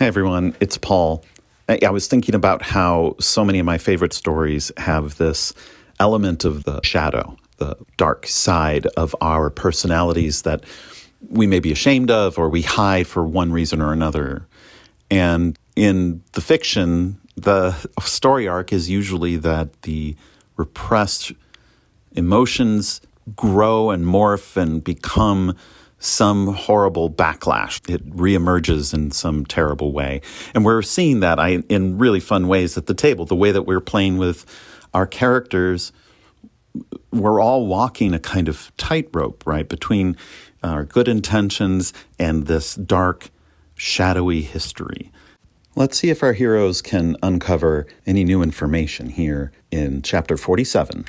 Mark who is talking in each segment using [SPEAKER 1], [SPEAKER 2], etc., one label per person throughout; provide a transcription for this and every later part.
[SPEAKER 1] Hey everyone, it's Paul. I was thinking about how so many of my favorite stories have this element of the shadow, the dark side of our personalities that we may be ashamed of or we hide for one reason or another. And in the fiction, the story arc is usually that the repressed emotions grow and morph and become some horrible backlash. It reemerges in some terrible way. And we're seeing that in really fun ways at the table. The way that we're playing with our characters, we're all walking a kind of tightrope, right, between our good intentions and this dark, shadowy history. Let's see if our heroes can uncover any new information here in Chapter 47.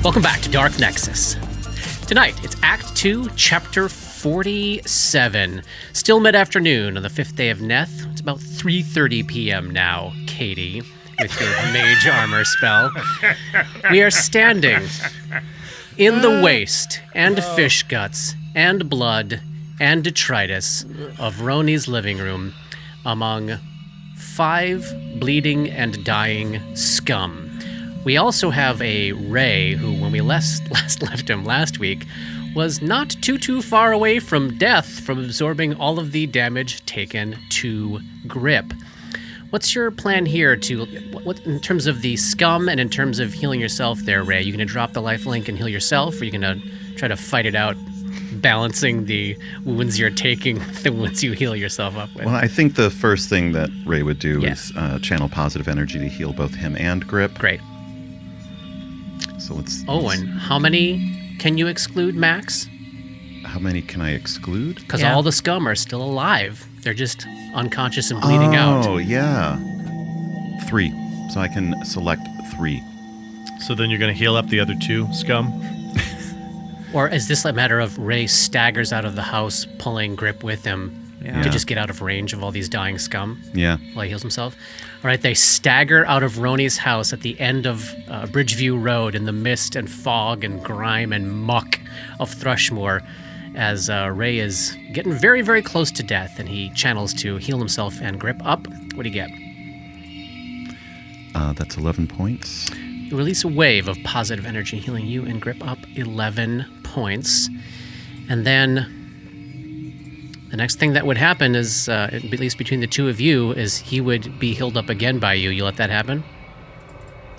[SPEAKER 2] Welcome back to Dark Nexus. Tonight, it's Act 2, Chapter 47. Still mid-afternoon on the 5th day of Neth. It's about 3:30 p.m. now, Katie, with your mage armor spell. We are standing in the waste and fish guts and blood and detritus of Roni's living room among 5 bleeding and dying scum. We also have a Ray, who, when we last left him last week, was not too far away from death from absorbing all of the damage taken to Grip. What's your plan here what in terms of the scum and in terms of healing yourself there, Ray? Are you going to drop the life link and heal yourself, or are you going to try to fight it out, balancing the wounds you're taking with the wounds you heal yourself up with?
[SPEAKER 1] Well, I think the first thing that Ray would do is channel positive energy to heal both him and Grip.
[SPEAKER 2] Great.
[SPEAKER 1] So let's...
[SPEAKER 2] And how many can you exclude, Max?
[SPEAKER 1] How many can I exclude?
[SPEAKER 2] Because all the scum are still alive. They're just unconscious and bleeding out.
[SPEAKER 1] Oh, yeah. 3. So I can select 3.
[SPEAKER 3] So then you're going to heal up the other 2 scum?
[SPEAKER 2] Or is this a matter of Ray staggers out of the house, pulling Grip with him to just get out of range of all these dying scum?
[SPEAKER 1] Yeah.
[SPEAKER 2] While he heals himself? All right, they stagger out of Roni's house at the end of Bridgeview Road in the mist and fog and grime and muck of Thrushmoor as Ray is getting very, very close to death, and he channels to heal himself and Grip up. What do you get?
[SPEAKER 1] That's 11 points.
[SPEAKER 2] You release a wave of positive energy, healing you and Grip up 11 points. And then the next thing that would happen is, at least between the two of you, is he would be healed up again by you. You let that happen?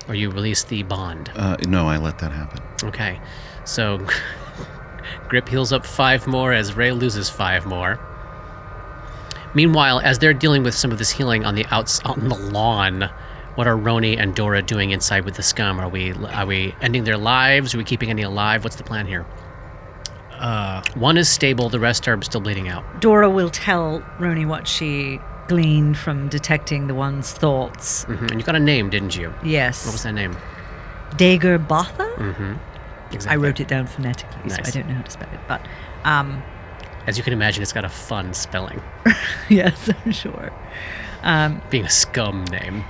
[SPEAKER 2] Or you release the bond?
[SPEAKER 1] No, I let that happen.
[SPEAKER 2] Okay. So Grip heals up 5 more as Ray loses 5 more. Meanwhile, as they're dealing with some of this healing on the lawn, what are Roni and Dora doing inside with the scum? Are we ending their lives? Are we keeping any alive? What's the plan here? One is stable, the rest are still bleeding out.
[SPEAKER 4] Dora will tell Roni what she gleaned from detecting the one's thoughts.
[SPEAKER 2] Mm-hmm. And you got a name, didn't you?
[SPEAKER 4] Yes.
[SPEAKER 2] What was that name?
[SPEAKER 4] Dager Botha?
[SPEAKER 2] Mm-hmm. Exactly.
[SPEAKER 4] I wrote it down phonetically,
[SPEAKER 2] Nice.
[SPEAKER 4] so I don't know how to spell it. But,
[SPEAKER 2] as you can imagine, it's got a fun spelling.
[SPEAKER 4] yes, I'm sure.
[SPEAKER 2] Being a scum name.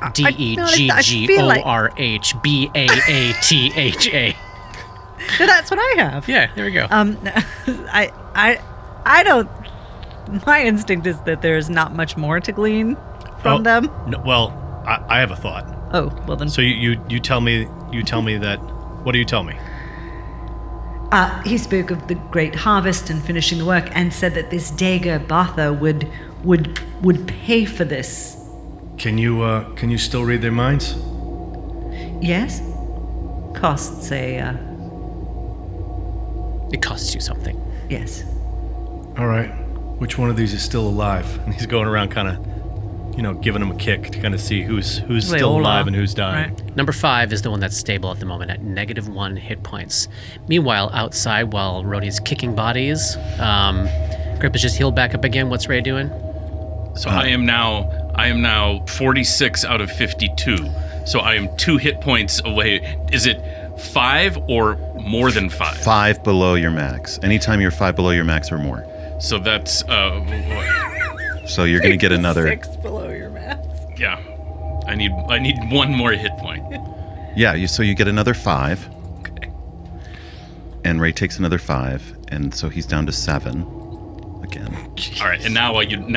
[SPEAKER 2] DEGGORHBAATHA.
[SPEAKER 4] So that's what I have.
[SPEAKER 2] Yeah, there we go.
[SPEAKER 4] I don't. My instinct is that there's not much more to glean from them.
[SPEAKER 3] No, well, I have a thought.
[SPEAKER 4] Oh, well then.
[SPEAKER 3] So you tell me that. What do you tell me?
[SPEAKER 4] He spoke of the great harvest and finishing the work, and said that this Dager Botha would pay for this.
[SPEAKER 3] Can you still read their minds?
[SPEAKER 4] Yes. Costs a.
[SPEAKER 2] It costs you something.
[SPEAKER 4] Yes.
[SPEAKER 3] All right. Which one of these is still alive? And he's going around kind of, giving him a kick to kind of see who's still alive and who's dying.
[SPEAKER 4] Right.
[SPEAKER 2] Number 5 is the one that's stable at the moment at -1 hit points. Meanwhile, outside, while Roni's kicking bodies, Grip is just healed back up again. What's Ray doing?
[SPEAKER 5] So I am now 46 out of 52. So I am 2 hit points away. Is it 5 or more than 5?
[SPEAKER 1] 5 below your max. Anytime you're 5 below your max or more.
[SPEAKER 5] So that's
[SPEAKER 1] So you're going to get another.
[SPEAKER 4] 6 below your max.
[SPEAKER 5] yeah. I need 1 more hit point.
[SPEAKER 1] Yeah, so you get another 5.
[SPEAKER 5] Okay.
[SPEAKER 1] And Ray takes another 5. And so he's down to 7 again.
[SPEAKER 5] All right, and now I am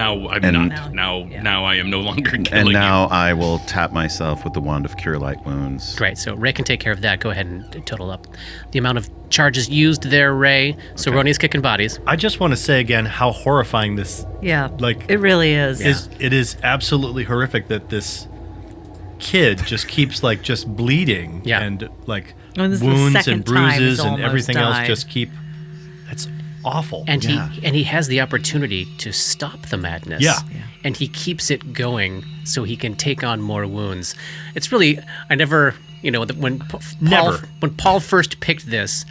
[SPEAKER 5] no longer killing
[SPEAKER 1] And now
[SPEAKER 5] you.
[SPEAKER 1] I will tap myself with the Wand of Cure Light Wounds.
[SPEAKER 2] Great. So Ray can take care of that. Go ahead and total up the amount of charges used there, Ray. So Roni's kicking bodies.
[SPEAKER 3] I just want to say again how horrifying this.
[SPEAKER 4] Yeah,
[SPEAKER 3] Like
[SPEAKER 4] it really is.
[SPEAKER 3] It is absolutely horrific that this kid just keeps like just bleeding and like
[SPEAKER 4] And this is the
[SPEAKER 3] wounds
[SPEAKER 4] second
[SPEAKER 3] and
[SPEAKER 4] time he's
[SPEAKER 3] bruises and
[SPEAKER 4] almost
[SPEAKER 3] everything else
[SPEAKER 4] died.
[SPEAKER 3] just keep. It's awful.
[SPEAKER 2] And he has the opportunity to stop the madness.
[SPEAKER 3] Yeah.
[SPEAKER 2] And he keeps it going so he can take on more wounds. It's really, I never, when Paul first picked this,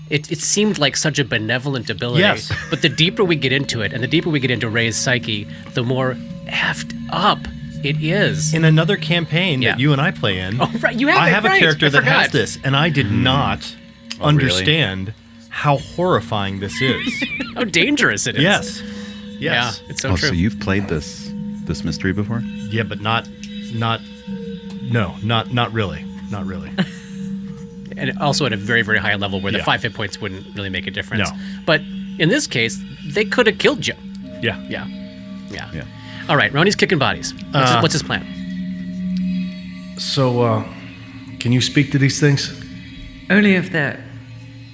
[SPEAKER 2] it seemed like such a benevolent ability.
[SPEAKER 3] Yes.
[SPEAKER 2] But the deeper we get into it, and the deeper we get into Ray's psyche, the more effed up it is.
[SPEAKER 3] In another campaign that you and I play in,
[SPEAKER 2] Oh, right, you have
[SPEAKER 3] I
[SPEAKER 2] it,
[SPEAKER 3] have
[SPEAKER 2] right.
[SPEAKER 3] a character
[SPEAKER 2] I
[SPEAKER 3] that has
[SPEAKER 2] forgot.
[SPEAKER 3] this, and I did not
[SPEAKER 1] really?
[SPEAKER 3] understand how horrifying this is.
[SPEAKER 2] How dangerous it is.
[SPEAKER 3] Yes.
[SPEAKER 2] Yeah, it's so true.
[SPEAKER 1] So you've played this mystery before?
[SPEAKER 3] Yeah, but not really. Not really.
[SPEAKER 2] And also at a very, very high level where the 5 hit points wouldn't really make a difference.
[SPEAKER 3] No.
[SPEAKER 2] But in this case, they could have killed you.
[SPEAKER 3] Yeah.
[SPEAKER 2] Yeah. All right, Roni's kicking bodies. What's his plan?
[SPEAKER 6] So, can you speak to these things?
[SPEAKER 4] Only if they're.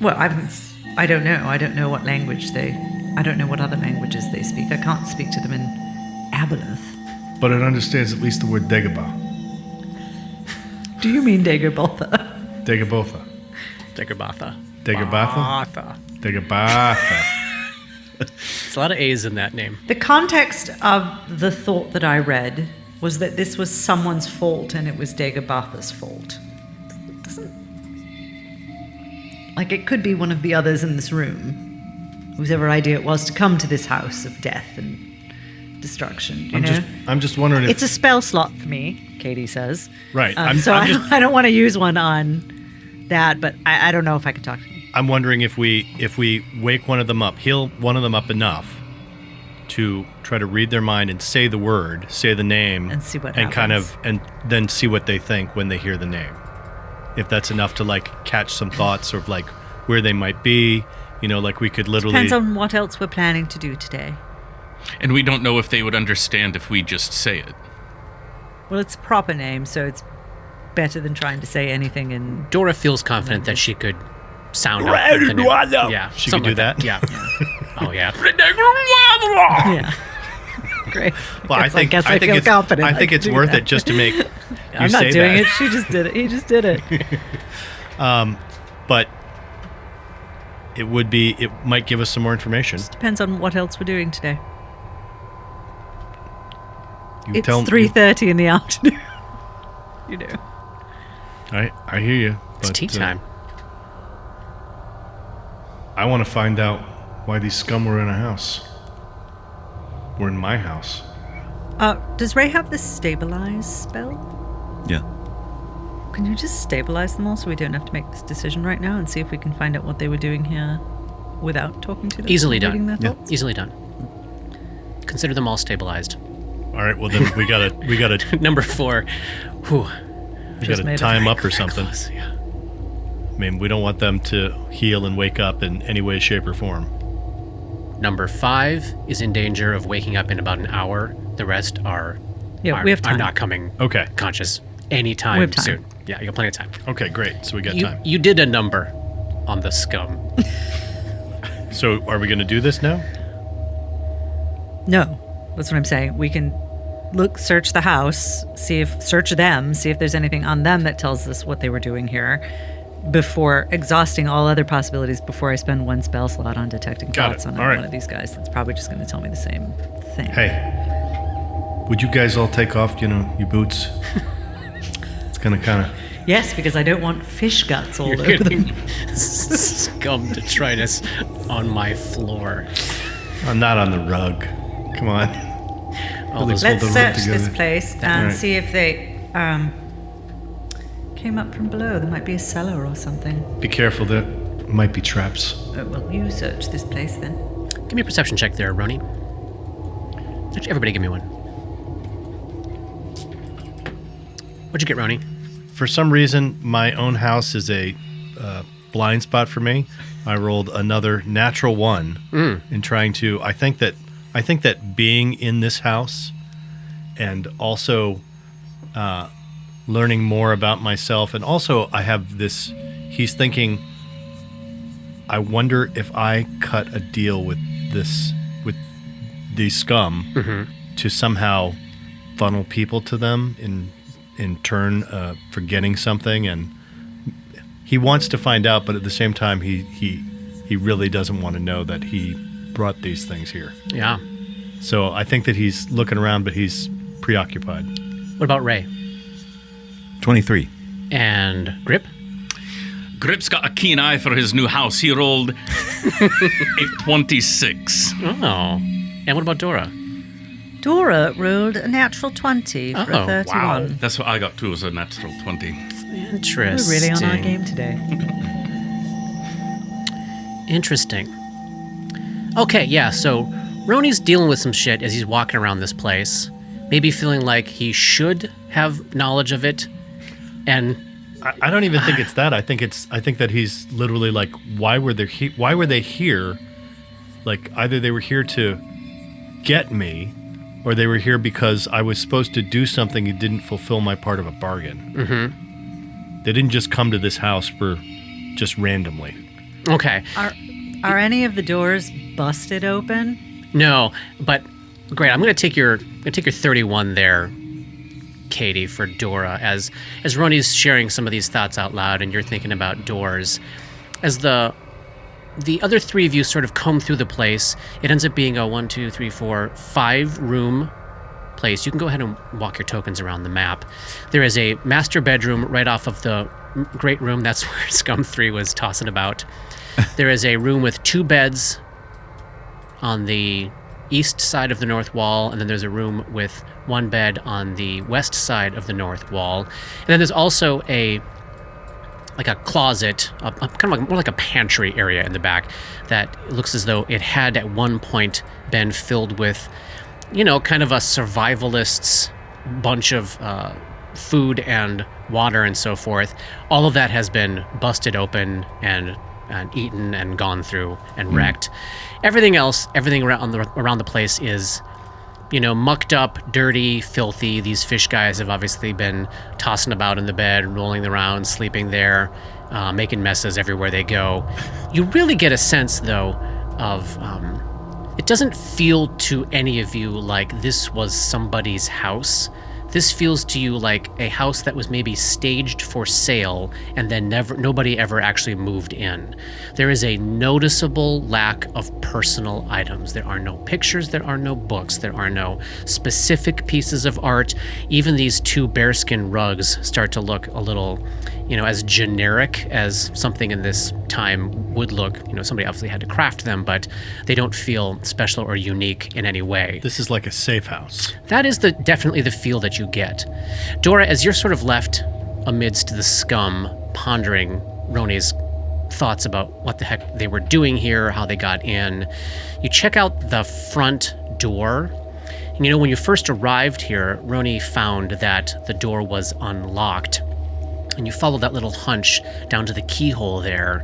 [SPEAKER 4] Well, I don't know. I don't know what language I don't know what other languages they speak. I can't speak to them in Aboleth.
[SPEAKER 6] But it understands at least the word Dagobah.
[SPEAKER 4] Do you mean Dagobotha?
[SPEAKER 6] Dagobotha.
[SPEAKER 2] Dagobotha.
[SPEAKER 6] Dagobotha? Dagobotha.
[SPEAKER 2] There's a lot of A's in that name.
[SPEAKER 4] The context of the thought that I read was that this was someone's fault and it was Dagobotha's fault. Like it could be one of the others in this room, whosever idea it was to come to this house of death and destruction.
[SPEAKER 6] I'm just wondering if
[SPEAKER 4] It's a spell slot for me, Katie says.
[SPEAKER 3] Right.
[SPEAKER 4] I don't want to use one on that, but I don't know if I can talk to him.
[SPEAKER 3] I'm wondering if we wake one of them up, heal one of them up enough to try to read their mind and say the word, say the name,
[SPEAKER 4] And see what
[SPEAKER 3] and
[SPEAKER 4] happens.
[SPEAKER 3] and then see what they think when they hear the name. If that's enough to like catch some thoughts of like where they might be, like we could literally.
[SPEAKER 4] Depends on what else we're planning to do today.
[SPEAKER 5] And we don't know if they would understand if we just say it.
[SPEAKER 4] Well, it's a proper name, so it's better than trying to say anything in.
[SPEAKER 2] Dora feels confident that she could sound out the name. Yeah,
[SPEAKER 3] She
[SPEAKER 2] something
[SPEAKER 3] could do
[SPEAKER 2] like
[SPEAKER 3] that?
[SPEAKER 2] Yeah. Oh, yeah.
[SPEAKER 4] Yeah. Great.
[SPEAKER 3] Well, I think
[SPEAKER 4] I feel
[SPEAKER 3] it's,
[SPEAKER 4] confident.
[SPEAKER 3] I think
[SPEAKER 4] can
[SPEAKER 3] it's
[SPEAKER 4] do
[SPEAKER 3] worth
[SPEAKER 4] that.
[SPEAKER 3] it just to make you
[SPEAKER 4] I'm not
[SPEAKER 3] say
[SPEAKER 4] doing
[SPEAKER 3] that.
[SPEAKER 4] it. She just did it. He just did it.
[SPEAKER 3] But it might give us some more information.
[SPEAKER 4] Depends on what else we're doing today.
[SPEAKER 3] You
[SPEAKER 4] It's
[SPEAKER 3] tell
[SPEAKER 4] 3:30 in the afternoon.
[SPEAKER 3] I hear you.
[SPEAKER 2] It's tea time.
[SPEAKER 6] I want to find out why these scum were in a house. Were in my house.
[SPEAKER 4] Does Ray have the stabilize spell?
[SPEAKER 1] Yeah.
[SPEAKER 4] Can you just stabilize them all so we don't have to make this decision right now and see if we can find out what they were doing here without talking to them?
[SPEAKER 2] Easily
[SPEAKER 4] and reading
[SPEAKER 2] done.
[SPEAKER 4] their thoughts?
[SPEAKER 2] Easily done. Consider them all stabilized.
[SPEAKER 3] All right. Well, then we gotta
[SPEAKER 2] Number 4. Whew.
[SPEAKER 4] made
[SPEAKER 3] tie
[SPEAKER 4] it
[SPEAKER 3] them up or something.
[SPEAKER 2] Close, yeah.
[SPEAKER 3] I mean, we don't want them to heal and wake up in any way, shape, or form.
[SPEAKER 2] Number 5 is in danger of waking up in about an hour. The rest are
[SPEAKER 4] Yeah, we have
[SPEAKER 2] are
[SPEAKER 4] time.
[SPEAKER 2] not coming
[SPEAKER 3] Okay.
[SPEAKER 2] conscious
[SPEAKER 4] We
[SPEAKER 2] anytime
[SPEAKER 4] have time.
[SPEAKER 2] soon. Yeah, you got plenty of time.
[SPEAKER 3] Okay, great. So we got
[SPEAKER 2] You,
[SPEAKER 3] time.
[SPEAKER 2] you did a number on the scum.
[SPEAKER 3] So are we going to do this now?
[SPEAKER 4] No, that's what I'm saying. We can search the house, search them, see if there's anything on them that tells us what they were doing here before exhausting all other possibilities before I spend one spell slot on detecting
[SPEAKER 3] Got
[SPEAKER 4] thoughts
[SPEAKER 3] it.
[SPEAKER 4] on
[SPEAKER 3] All right.
[SPEAKER 4] one of these guys. That's probably just going to tell me the same thing.
[SPEAKER 6] Hey, would you guys all take off, your boots? It's gonna kind of.
[SPEAKER 4] Yes, because I don't want fish guts all
[SPEAKER 2] You're
[SPEAKER 4] over them.
[SPEAKER 2] getting scum detritus on my floor.
[SPEAKER 3] I'm not on the rug. Come on.
[SPEAKER 2] All those
[SPEAKER 6] Hold
[SPEAKER 4] Let's
[SPEAKER 6] the room
[SPEAKER 4] search this
[SPEAKER 6] together.
[SPEAKER 4] place and
[SPEAKER 6] Right.
[SPEAKER 4] see if they came up from below. There might be a cellar or something.
[SPEAKER 6] Be careful, there might be traps.
[SPEAKER 4] Oh, well, you search this place then.
[SPEAKER 2] Give me a perception check there, Roni. Actually, everybody give me one. What'd you get, Roni?
[SPEAKER 3] For some reason, my own house is a blind spot for me. I rolled another natural 1 in trying to. I think that being in this house and also learning more about myself, and also I have this. He's thinking, I wonder if I cut a deal with the scum to somehow funnel people to them in turn for getting something, and he wants to find out, but at the same time he really doesn't want to know that he brought these things here.
[SPEAKER 2] Yeah.
[SPEAKER 3] So I think that he's looking around, but he's preoccupied.
[SPEAKER 2] What about Ray?
[SPEAKER 1] 23.
[SPEAKER 2] And Grip?
[SPEAKER 5] Grip's got a keen eye for his new house. He rolled a 26.
[SPEAKER 2] Oh. And what about Dora?
[SPEAKER 4] Dora rolled a natural 20 for a 31.
[SPEAKER 5] Wow. That's what I got too, was a natural 20.
[SPEAKER 2] Interesting.
[SPEAKER 4] We're really on our game today.
[SPEAKER 2] Interesting. Okay, yeah, so Roni's dealing with some shit as he's walking around this place, maybe feeling like he should have knowledge of it, and
[SPEAKER 3] I don't even think it's that. I think that he's literally like, why were they here? Like, either they were here to get me, or they were here because I was supposed to do something and didn't fulfill my part of a bargain. Mm-hmm. They didn't just come to this house for just randomly.
[SPEAKER 2] Okay.
[SPEAKER 4] Are any of the doors busted open?
[SPEAKER 2] No, but great. I'm going to take your 31 there, Katie, for Dora, as Roni's sharing some of these thoughts out loud, and you're thinking about doors. As the other three of you sort of comb through the place, it ends up being a 1, 2, 3, 4, 5-room place. You can go ahead and walk your tokens around the map. There is a master bedroom right off of the great room. That's where Scum 3 was tossing about. There is a room with 2 beds on the east side of the north wall, and then there's a room with 1 bed on the west side of the north wall. And then there's also a closet, kind of more like a pantry area in the back that looks as though it had at one point been filled with, kind of a survivalist's bunch of food and water and so forth. All of that has been busted open and eaten and gone through and wrecked. Everything around the place is, mucked up, dirty, filthy. These fish guys have obviously been tossing about in the bed, rolling around, sleeping there, making messes everywhere they go. You really get a sense, though, of it doesn't feel to any of you like this was somebody's house. This feels to you like a house that was maybe staged for sale and then nobody ever actually moved in. There is a noticeable lack of personal items. There are no pictures, there are no books, there are no specific pieces of art. Even these 2 bearskin rugs start to look a little, as generic as something in this time would look. Somebody obviously had to craft them, but they don't feel special or unique in any way.
[SPEAKER 3] This is like a safe house.
[SPEAKER 2] That is definitely the feel that you get. Dora, as you're sort of left amidst the scum, pondering Roni's thoughts about what the heck they were doing here, how they got in, you check out the front door. And when you first arrived here, Roni found that the door was unlocked. And you follow that little hunch down to the keyhole there,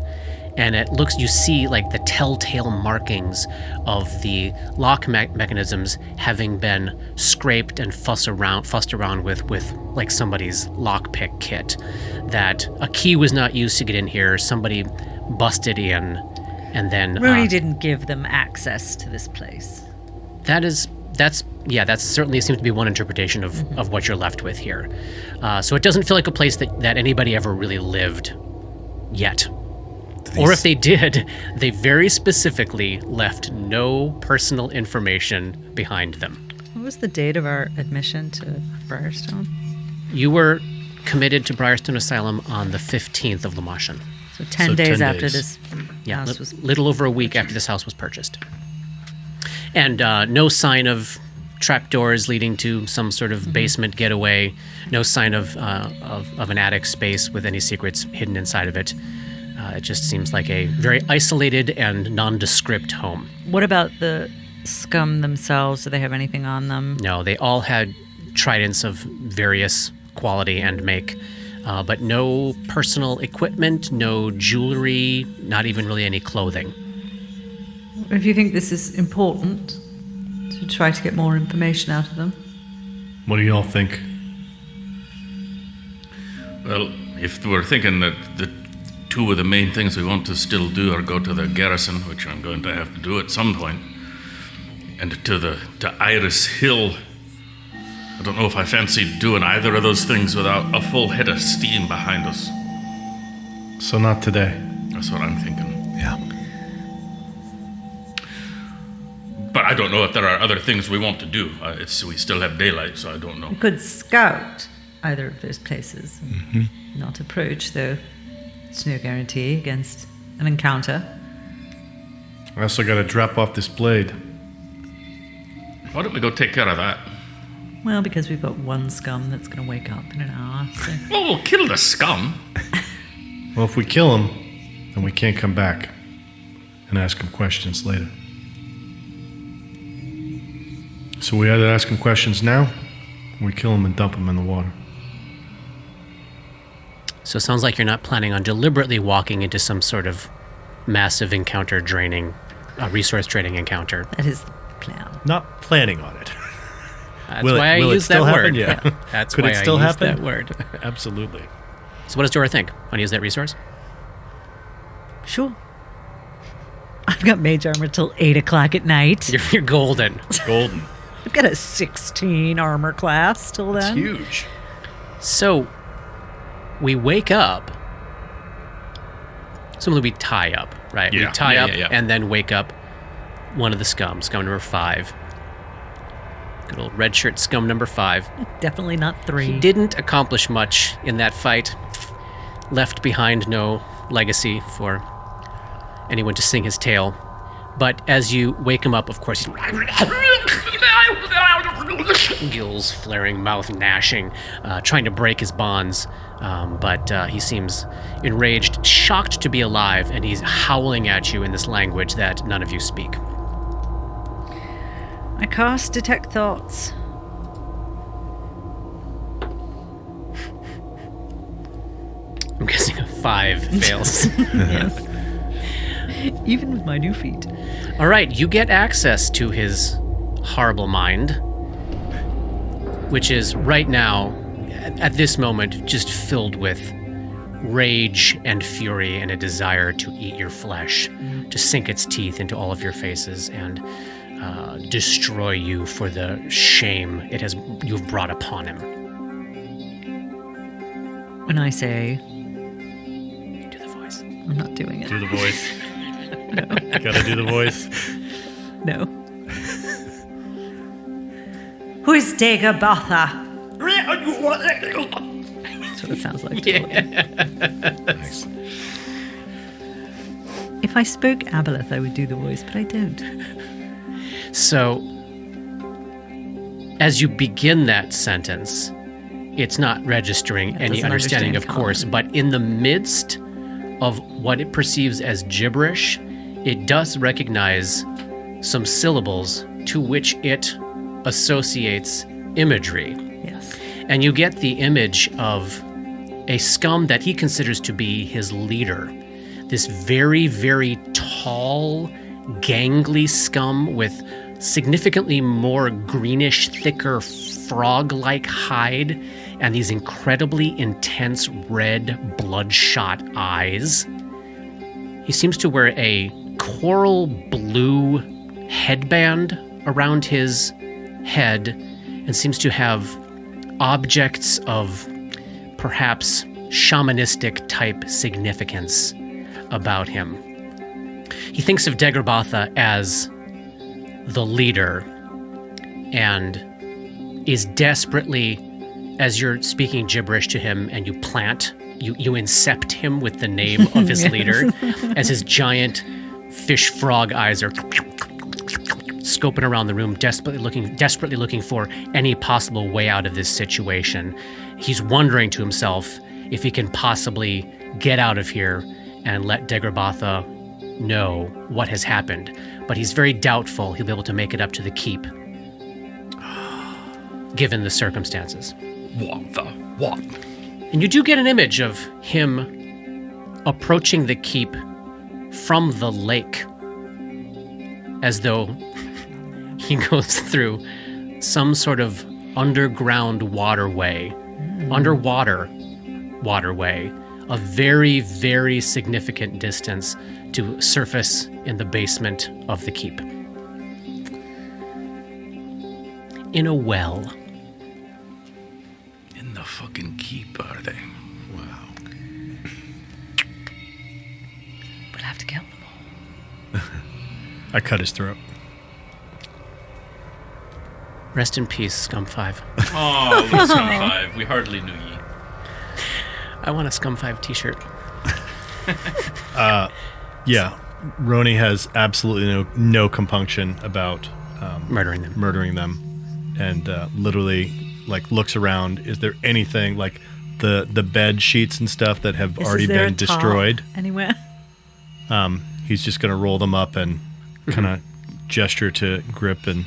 [SPEAKER 2] and you see like the telltale markings of the lock mechanisms having been scraped and fussed around with like somebody's lockpick kit. That a key was not used to get in here. Somebody busted in, and then
[SPEAKER 4] Roni didn't give them access to this place.
[SPEAKER 2] That certainly seems to be one interpretation of what you're left with here. So it doesn't feel like a place that anybody ever really lived yet. Or if they did, they very specifically left no personal information behind them.
[SPEAKER 4] What was the date of our admission to Briarstone?
[SPEAKER 2] You were committed to Briarstone Asylum on the 15th of Lamashan.
[SPEAKER 4] So 10 days after this
[SPEAKER 2] house was... little over a week after this house was purchased. And no sign of trapdoors leading to some sort of basement getaway. No sign of an attic space with any secrets hidden inside of it. It just seems like a very isolated and nondescript home.
[SPEAKER 4] What about the scum themselves? Do they have anything on them?
[SPEAKER 2] No, they all had tridents of various quality and make, but no personal equipment, no jewelry, not even really any clothing.
[SPEAKER 4] If you think this is important, to try to get more information out of them.
[SPEAKER 6] What do y'all think?
[SPEAKER 5] Well, if we're thinking that the two of the main things we want to still do are go to the garrison, which I'm going to have to do at some point, and to Iris Hill, I don't know if I fancy doing either of those things without a full head of steam behind us.
[SPEAKER 6] So not today.
[SPEAKER 5] That's what I'm thinking.
[SPEAKER 1] Yeah.
[SPEAKER 5] But I don't know if there are other things we want to do. We still have daylight, so I don't know.
[SPEAKER 4] You could scout either of those places. Not approach, though. It's no guarantee against an encounter.
[SPEAKER 6] I also got to drop off this blade.
[SPEAKER 5] Why don't we go take care of that?
[SPEAKER 4] Well, because we've got one scum that's going to wake up in an hour, so...
[SPEAKER 5] Well, we'll kill the scum.
[SPEAKER 6] Well, if we kill him, then we can't come back and ask him questions later. So we either ask him questions now, or we kill him and dump him in the water.
[SPEAKER 2] So it sounds like you're not planning on deliberately walking into some sort of massive encounter draining, resource draining encounter.
[SPEAKER 4] That is the plan.
[SPEAKER 3] Not planning on it.
[SPEAKER 2] That's
[SPEAKER 3] Will it-
[SPEAKER 2] why I
[SPEAKER 3] will it
[SPEAKER 2] use that
[SPEAKER 3] still happen?
[SPEAKER 2] word.
[SPEAKER 3] Yeah.
[SPEAKER 2] That's
[SPEAKER 3] Could
[SPEAKER 2] why
[SPEAKER 3] it still
[SPEAKER 2] I
[SPEAKER 3] happen?
[SPEAKER 2] use that word.
[SPEAKER 3] Absolutely.
[SPEAKER 2] So what does Dora think? Want to use that resource?
[SPEAKER 4] Sure. I've got mage armor till 8 o'clock at night.
[SPEAKER 2] You're golden.
[SPEAKER 3] Golden.
[SPEAKER 4] I've got a 16 armor class till
[SPEAKER 3] It's
[SPEAKER 4] then.
[SPEAKER 3] huge.
[SPEAKER 2] So we wake up. Something we tie up, right?
[SPEAKER 5] Yeah.
[SPEAKER 2] We tie
[SPEAKER 5] Yeah,
[SPEAKER 2] up
[SPEAKER 5] yeah, yeah.
[SPEAKER 2] and then wake up one of the scum number 5. Good old red shirt scum number 5.
[SPEAKER 4] Definitely not 3.
[SPEAKER 2] He didn't accomplish much in that fight. Left behind no legacy for anyone to sing his tale. But as you wake him up, of course, gills flaring, mouth gnashing, trying to break his bonds. But he seems enraged, shocked to be alive, and he's howling at you in this language that none of you speak.
[SPEAKER 4] I cast Detect Thoughts.
[SPEAKER 2] I'm guessing a 5 fails.
[SPEAKER 4] Yes. Even with my new feat.
[SPEAKER 2] All right, you get access to his horrible mind, which is right now, at this moment, just filled with rage and fury and a desire to eat your flesh, to sink its teeth into all of your faces and destroy you for the shame you've brought upon him.
[SPEAKER 4] When I say,
[SPEAKER 2] Do the voice.
[SPEAKER 4] I'm not doing it.
[SPEAKER 3] Do the voice. Gotta do the voice.
[SPEAKER 4] No. Who is Dagobotha? That's what it sounds like.
[SPEAKER 3] Nice.
[SPEAKER 4] If I spoke Aboleth, I would do the voice, but I don't.
[SPEAKER 2] So, as you begin that sentence, it's not registering any
[SPEAKER 4] doesn't
[SPEAKER 2] understanding, of
[SPEAKER 4] understand
[SPEAKER 2] course, but in the midst of what it perceives as gibberish, it does recognize some syllables to which it associates imagery.
[SPEAKER 4] Yes.
[SPEAKER 2] And you get the image of a scum that he considers to be his leader. This very, very tall, gangly scum with significantly more greenish, thicker, frog-like hide and these incredibly intense red, bloodshot eyes. He seems to wear a coral blue headband around his head and seems to have objects of perhaps shamanistic type significance about him. He thinks of Dagobotha as the leader and is desperately, as you're speaking gibberish to him and you incept him with the name of his
[SPEAKER 4] Yes.
[SPEAKER 2] leader, as his giant fish frog eyes are scoping around the room, desperately looking for any possible way out of this situation. He's wondering to himself if he can possibly get out of here and let Degrabatha know what has happened. But he's very doubtful he'll be able to make it up to the keep, given the circumstances.
[SPEAKER 5] What?
[SPEAKER 2] And you do get an image of him approaching the keep from the lake, as though he goes through some sort of underground waterway, underwater waterway, a very, very significant distance to surface in the basement of the keep. In a well.
[SPEAKER 5] In the fucking keep, are they? Wow.
[SPEAKER 4] We'll have to kill them all.
[SPEAKER 3] I cut his throat.
[SPEAKER 2] Rest in peace, Scum 5.
[SPEAKER 5] Oh, Scum 5. We hardly knew ye.
[SPEAKER 2] I want a Scum 5 t-shirt.
[SPEAKER 3] Yeah, Roni has absolutely no compunction about
[SPEAKER 2] Murdering them.
[SPEAKER 3] And literally, like, looks around. Is there anything like the bed sheets and stuff that have already
[SPEAKER 4] Is there
[SPEAKER 3] been
[SPEAKER 4] a top
[SPEAKER 3] destroyed?
[SPEAKER 4] anywhere?
[SPEAKER 3] He's just going to roll them up and kind of gesture to Grip and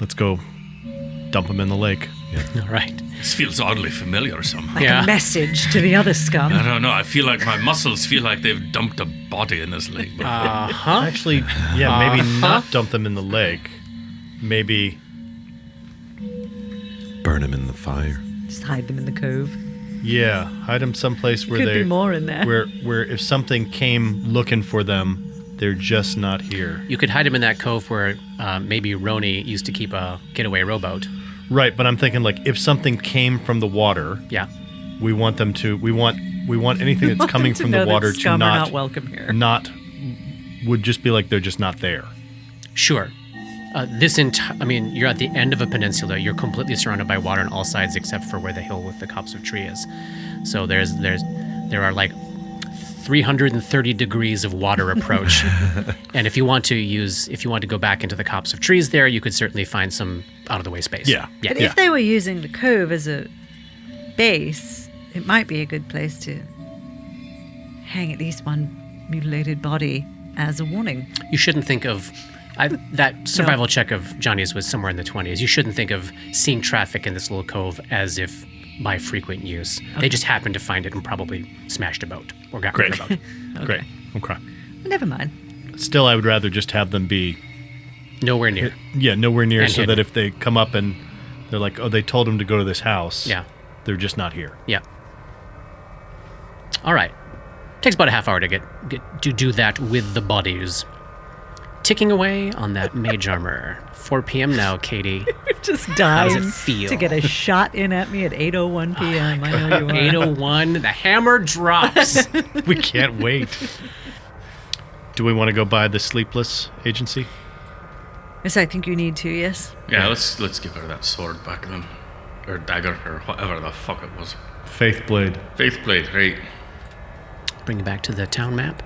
[SPEAKER 3] let's go dump them in the lake.
[SPEAKER 2] All right.
[SPEAKER 5] This feels oddly familiar somehow.
[SPEAKER 4] Like a message to the other scum.
[SPEAKER 5] I don't know. I feel like my muscles feel like they've dumped a body in this lake.
[SPEAKER 3] Actually, yeah, maybe not dump them in the lake. Maybe
[SPEAKER 1] Burn him in the fire.
[SPEAKER 4] Just hide them in the cove.
[SPEAKER 3] yeah, hide them someplace where
[SPEAKER 4] Could
[SPEAKER 3] they
[SPEAKER 4] be more in there.
[SPEAKER 3] where if something came looking for them, they're just not here.
[SPEAKER 2] You could hide him in that cove where maybe Roni used to keep a getaway rowboat.
[SPEAKER 3] Right, but I'm thinking like if something came from the water,
[SPEAKER 2] Yeah.
[SPEAKER 3] we want them to we want anything that's
[SPEAKER 4] Want
[SPEAKER 3] coming
[SPEAKER 4] them to
[SPEAKER 3] from
[SPEAKER 4] know
[SPEAKER 3] the
[SPEAKER 4] that
[SPEAKER 3] water to
[SPEAKER 4] scum are
[SPEAKER 3] not
[SPEAKER 4] not welcome here.
[SPEAKER 3] would just be like they're just not there.
[SPEAKER 2] Sure. You're at the end of a peninsula. You're completely surrounded by water on all sides except for where the hill with the copse of tree is. So there are like 330 degrees of water approach. And if you want to go back into the copse of trees there, you could certainly find some out of the way space.
[SPEAKER 3] Yeah.
[SPEAKER 4] But if they were using the cove as a base, it might be a good place to hang at least one mutilated body as a warning.
[SPEAKER 2] You shouldn't think of that survival check of Johnny's was somewhere in the 20s. You shouldn't think of seeing traffic in this little cove as if by frequent use. Okay. They just happened to find it and probably smashed a boat or got rid of a boat.
[SPEAKER 4] Okay.
[SPEAKER 3] Great. Okay.
[SPEAKER 4] Never mind.
[SPEAKER 3] Still, I would rather just have them be
[SPEAKER 2] Nowhere near.
[SPEAKER 3] nowhere near,
[SPEAKER 2] And
[SPEAKER 3] so
[SPEAKER 2] hidden.
[SPEAKER 3] that if they come up and they're like, oh, they told him to go to this house.
[SPEAKER 2] Yeah.
[SPEAKER 3] They're just not here.
[SPEAKER 2] Yeah. All right. Takes about a half hour to get to do that with the bodies. Ticking away on that mage armor. 4 p.m. now, Katie.
[SPEAKER 4] Just
[SPEAKER 2] How
[SPEAKER 4] dying
[SPEAKER 2] does it feel?
[SPEAKER 4] to get a shot in at me at 8:01 p.m. I know you are.
[SPEAKER 2] 8:01. The hammer drops.
[SPEAKER 3] We can't wait. Do we want to go buy the Sleepless Agency?
[SPEAKER 4] Yes, I think you need to, yes.
[SPEAKER 5] Yeah, let's give her that sword back then. Or dagger, or whatever the fuck it was.
[SPEAKER 3] Faith Blade.
[SPEAKER 5] Faith blade, right.
[SPEAKER 2] Bring it back to the town map.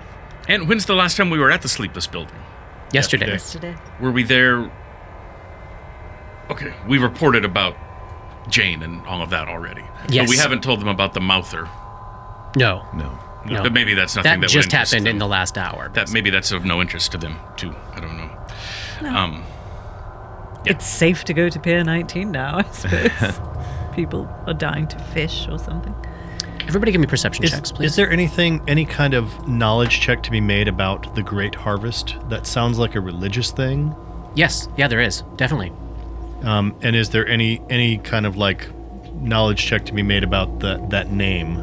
[SPEAKER 5] And when's the last time we were at the Sleepless building?
[SPEAKER 2] Yesterday.
[SPEAKER 4] Yesterday.
[SPEAKER 5] Were we there? Okay, we reported about Jane and all of that already.
[SPEAKER 2] Yes.
[SPEAKER 5] But we haven't told them about the mouther.
[SPEAKER 2] No.
[SPEAKER 1] No.
[SPEAKER 2] No.
[SPEAKER 5] But maybe that's nothing
[SPEAKER 2] That
[SPEAKER 5] that
[SPEAKER 2] just
[SPEAKER 5] would interest
[SPEAKER 2] happened
[SPEAKER 5] them.
[SPEAKER 2] in the last hour.
[SPEAKER 5] Maybe that's of no interest to them, too. I don't know.
[SPEAKER 4] No. It's safe to go to Pier 19 now, I suppose. People are dying to fish or something.
[SPEAKER 2] Everybody give me perception checks, please.
[SPEAKER 3] Is there any kind of knowledge check to be made about the Great Harvest? That sounds like a religious thing.
[SPEAKER 2] Yes. Yeah, there is. Definitely.
[SPEAKER 3] And is there any kind of like knowledge check to be made about that name,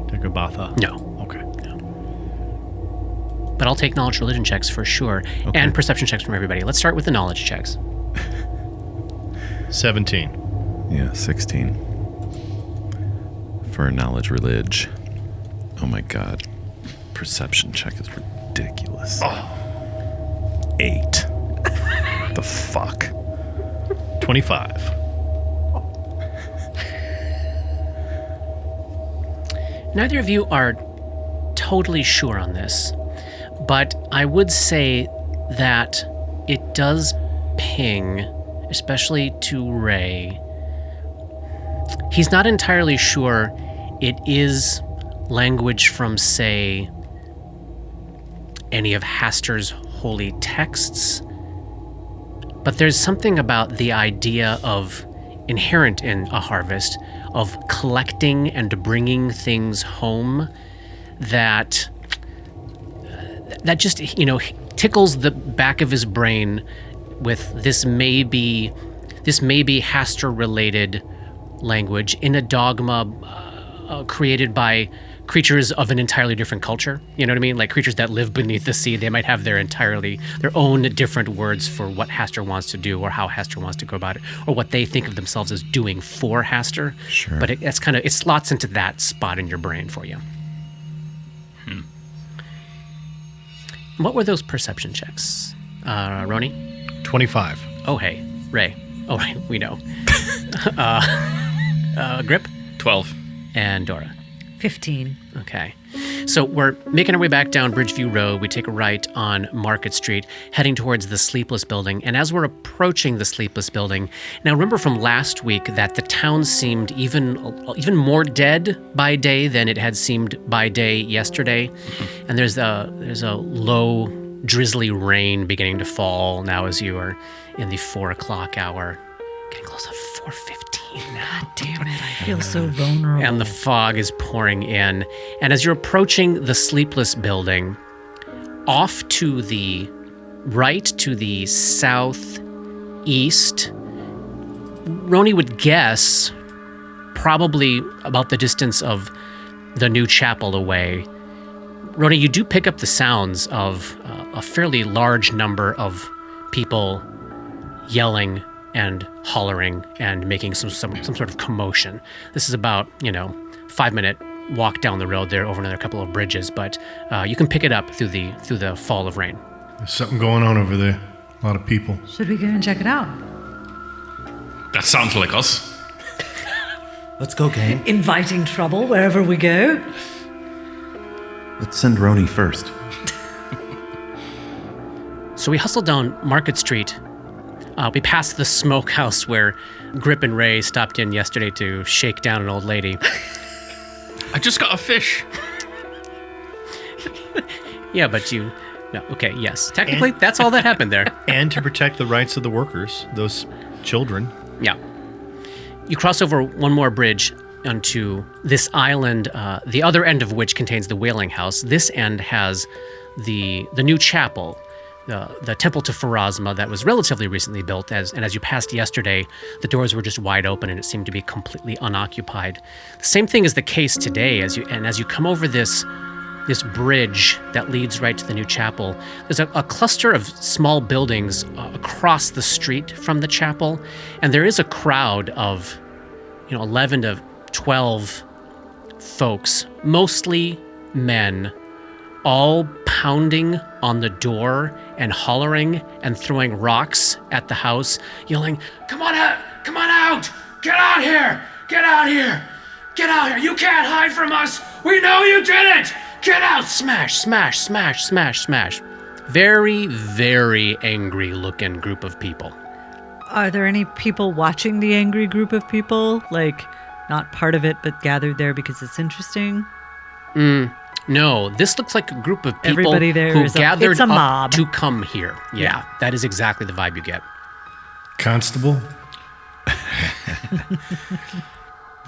[SPEAKER 3] Degrabatha?
[SPEAKER 2] No.
[SPEAKER 3] Okay.
[SPEAKER 2] But I'll take knowledge religion checks for sure.
[SPEAKER 3] Okay.
[SPEAKER 2] And perception checks from everybody. Let's start with the knowledge checks.
[SPEAKER 3] 17.
[SPEAKER 1] Yeah, 16. For knowledge religion. Oh my god. Perception check is ridiculous. 8. The fuck?
[SPEAKER 3] 25.
[SPEAKER 2] Neither of you are totally sure on this, but I would say that it does ping, especially to Ray. He's not entirely sure it is language from, say, any of Haster's holy texts, but there's something about the idea of inherent in a harvest of collecting and bringing things home that just, tickles the back of his brain with this may be Haster related language in a dogma created by creatures of an entirely different culture. You know what I mean? Like creatures that live beneath the sea, they might have their own different words for what Haster wants to do or how Haster wants to go about it or what they think of themselves as doing for Haster.
[SPEAKER 1] Sure.
[SPEAKER 2] But it slots into that spot in your brain for you. What were those perception checks? Roni?
[SPEAKER 3] 25.
[SPEAKER 2] Oh, hey. Ray. Oh, right. We know. Grip?
[SPEAKER 5] 12.
[SPEAKER 2] And Dora.
[SPEAKER 4] 15.
[SPEAKER 2] Okay. So we're making our way back down Bridgeview Road. We take a right on Market Street, heading towards the Sleepless Building. And as we're approaching the Sleepless Building, now remember from last week that the town seemed even more dead by day than it had seemed by day yesterday. Mm-hmm. And there's a low, drizzly rain beginning to fall now as you are in the 4 o'clock hour. Getting close to 4:15 now.
[SPEAKER 4] God damn it, I feel so vulnerable.
[SPEAKER 2] And the fog is pouring in. And as you're approaching the Sleepless Building, off to the right, to the southeast, Roni would guess probably about the distance of the new chapel away. Roni, you do pick up the sounds of a fairly large number of people yelling and hollering and making some sort of commotion. This is about, 5-minute walk down the road there over another couple of bridges, but you can pick it up through the fall of rain.
[SPEAKER 6] There's something going on over there. A lot of people.
[SPEAKER 4] Should we go and check it out?
[SPEAKER 5] That sounds like us.
[SPEAKER 7] Let's go, gang.
[SPEAKER 4] Inviting trouble wherever we go.
[SPEAKER 1] Let's send Roni first.
[SPEAKER 2] So we hustle down Market Street. We passed the smokehouse where Grip and Ray stopped in yesterday to shake down an old lady.
[SPEAKER 5] I just got a fish.
[SPEAKER 2] Yeah, but okay, yes. Technically, that's all that happened there.
[SPEAKER 3] And to protect the rights of the workers, those children.
[SPEAKER 2] Yeah. You cross over one more bridge onto this island, the other end of which contains the Whaling House. This end has the new chapel, the temple to Pharasma that was relatively recently built, and as you passed yesterday, the doors were just wide open and it seemed to be completely unoccupied. The same thing is the case today as you come over this bridge that leads right to the new chapel. There's a cluster of small buildings across the street from the chapel, and there is a crowd of 11 to 12 folks, mostly men, all pounding on the door and hollering and throwing rocks at the house, yelling, "Come on out! Come on out! Get out here! Get out here! Get out here! You can't hide from us! We know you did it! Get out! Smash, smash, smash, smash, smash." Very, very angry looking group of people.
[SPEAKER 4] Are there any people watching the angry group of people? Like, not part of it, but gathered there because it's interesting?
[SPEAKER 2] No, this looks like a group of people
[SPEAKER 4] Everybody there
[SPEAKER 2] who
[SPEAKER 4] is
[SPEAKER 2] gathered
[SPEAKER 4] it's a
[SPEAKER 2] up
[SPEAKER 4] mob.
[SPEAKER 2] to come here. Yeah, that is exactly the vibe you get.
[SPEAKER 6] Constable?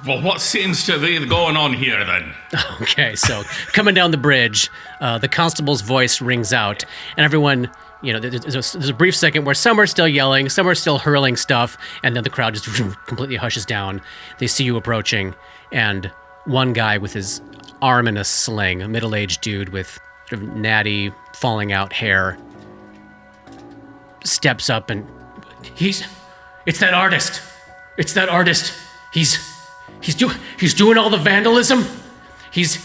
[SPEAKER 5] Well, what seems to be going on here, then?
[SPEAKER 2] Okay, so coming down the bridge, the constable's voice rings out, and everyone, there's a brief second where some are still yelling, some are still hurling stuff, and then the crowd just completely hushes down. They see you approaching, and one guy with his arm in a sling, a middle-aged dude with sort of natty, falling-out hair, steps up and it's that artist. It's that artist. He's doing all the vandalism. He's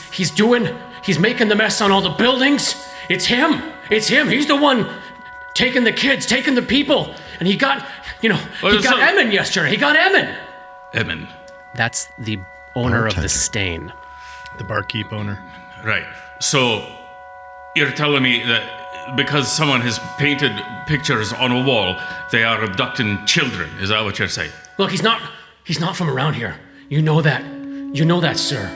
[SPEAKER 2] making the mess on all the buildings. It's him. He's the one taking the kids, taking the people. And he got Emin yesterday. He got Emin.
[SPEAKER 5] Emin.
[SPEAKER 2] That's the owner of the stain.
[SPEAKER 3] The barkeep owner.
[SPEAKER 5] Right. So, you're telling me that because someone has painted pictures on a wall, they are abducting children. Is that what you're saying?
[SPEAKER 2] Look, he's not from around here. You know that. You know that, sir.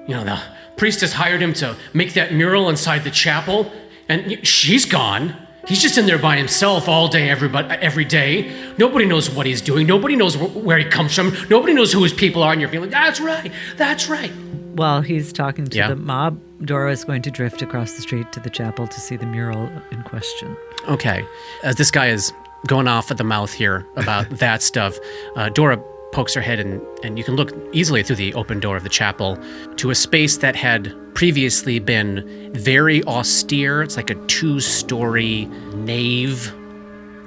[SPEAKER 2] You know, the priestess hired him to make that mural inside the chapel, and she's gone. He's just in there by himself all day, every day. Nobody knows what he's doing. Nobody knows where he comes from. Nobody knows who his people are, and you're feeling, that's right.
[SPEAKER 4] While he's talking to the mob, Dora is going to drift across the street to the chapel to see the mural in question.
[SPEAKER 2] Okay. As this guy is going off at the mouth here about that stuff, Dora pokes her head and you can look easily through the open door of the chapel to a space that had previously been very austere. It's like a 2-story nave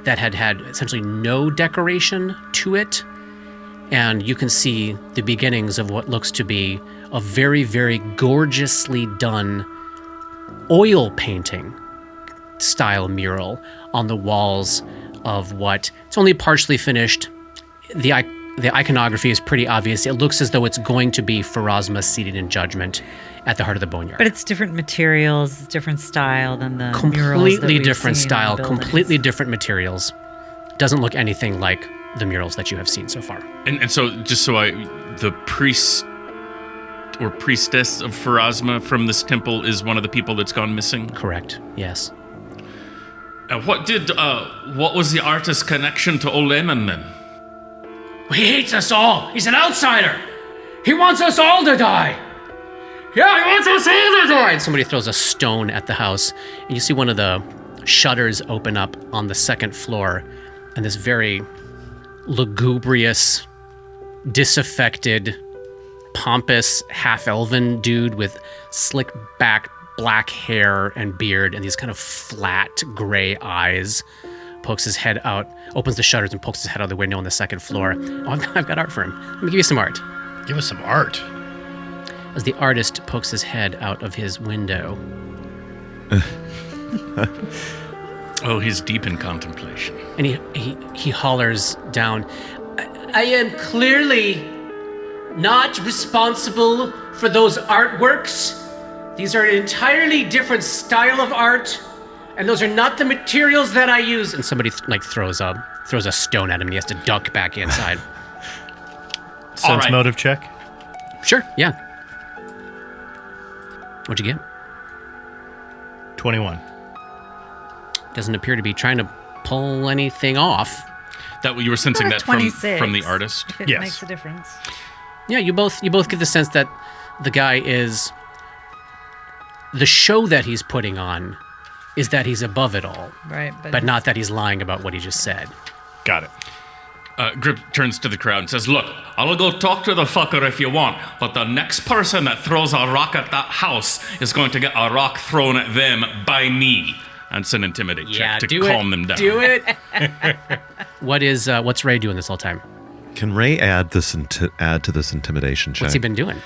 [SPEAKER 2] that had essentially no decoration to it. And you can see the beginnings of what looks to be a very, very gorgeously done oil painting style mural on the walls of what it's only partially finished. The iconography is pretty obvious. It looks as though it's going to be Pharasma seated in judgment at the heart of the boneyard.
[SPEAKER 4] But it's different materials, different style than the murals that
[SPEAKER 2] completely
[SPEAKER 4] we've
[SPEAKER 2] different
[SPEAKER 4] seen in
[SPEAKER 2] style,
[SPEAKER 4] the buildings.
[SPEAKER 2] completely different materials. Doesn't look anything like the murals that you have seen so far.
[SPEAKER 5] And so, the priest or priestess of Pharasma from this temple is one of the people that's gone missing?
[SPEAKER 2] Correct. Yes.
[SPEAKER 5] What was the artist's connection to Oleman then?
[SPEAKER 2] He hates us all. He's an outsider. He wants us all to die. Yeah, he wants us all to die. And somebody throws a stone at the house, and you see one of the shutters open up on the second floor, and this very lugubrious, disaffected, pompous, half-elven dude with slick back black hair and beard and these kind of flat gray eyes pokes his head out, opens the shutters and pokes his head out the window on the second floor. Oh, I've got art for him. Let me give you some art.
[SPEAKER 3] Give us some art.
[SPEAKER 2] As the artist pokes his head out of his window.
[SPEAKER 5] Oh, he's deep in contemplation.
[SPEAKER 2] And he hollers down, I am clearly not responsible for those artworks. These are an entirely different style of art, and those are not the materials that I use. And somebody throws a stone at him, and he has to duck back inside.
[SPEAKER 3] Sense motive check.
[SPEAKER 2] Sure, yeah. What'd you get?
[SPEAKER 3] 21.
[SPEAKER 2] Doesn't appear to be trying to pull anything off.
[SPEAKER 5] That you were sensing that
[SPEAKER 4] 26.
[SPEAKER 5] from the artist?
[SPEAKER 4] If it
[SPEAKER 3] Yes.
[SPEAKER 4] makes a difference.
[SPEAKER 2] Yeah, you both get the sense that the guy is... The show that he's putting on is that he's above it all,
[SPEAKER 4] Right.
[SPEAKER 2] but not that he's lying about what he just said.
[SPEAKER 3] Got it.
[SPEAKER 5] Grip turns to the crowd and says, look, I'll go talk to the fucker if you want, but the next person that throws a rock at that house is going to get a rock thrown at them by me. And it's an intimidate check to calm them down.
[SPEAKER 2] Do it. What's Ray doing this whole time?
[SPEAKER 1] Can Ray add to this intimidation check?
[SPEAKER 2] What's he been doing?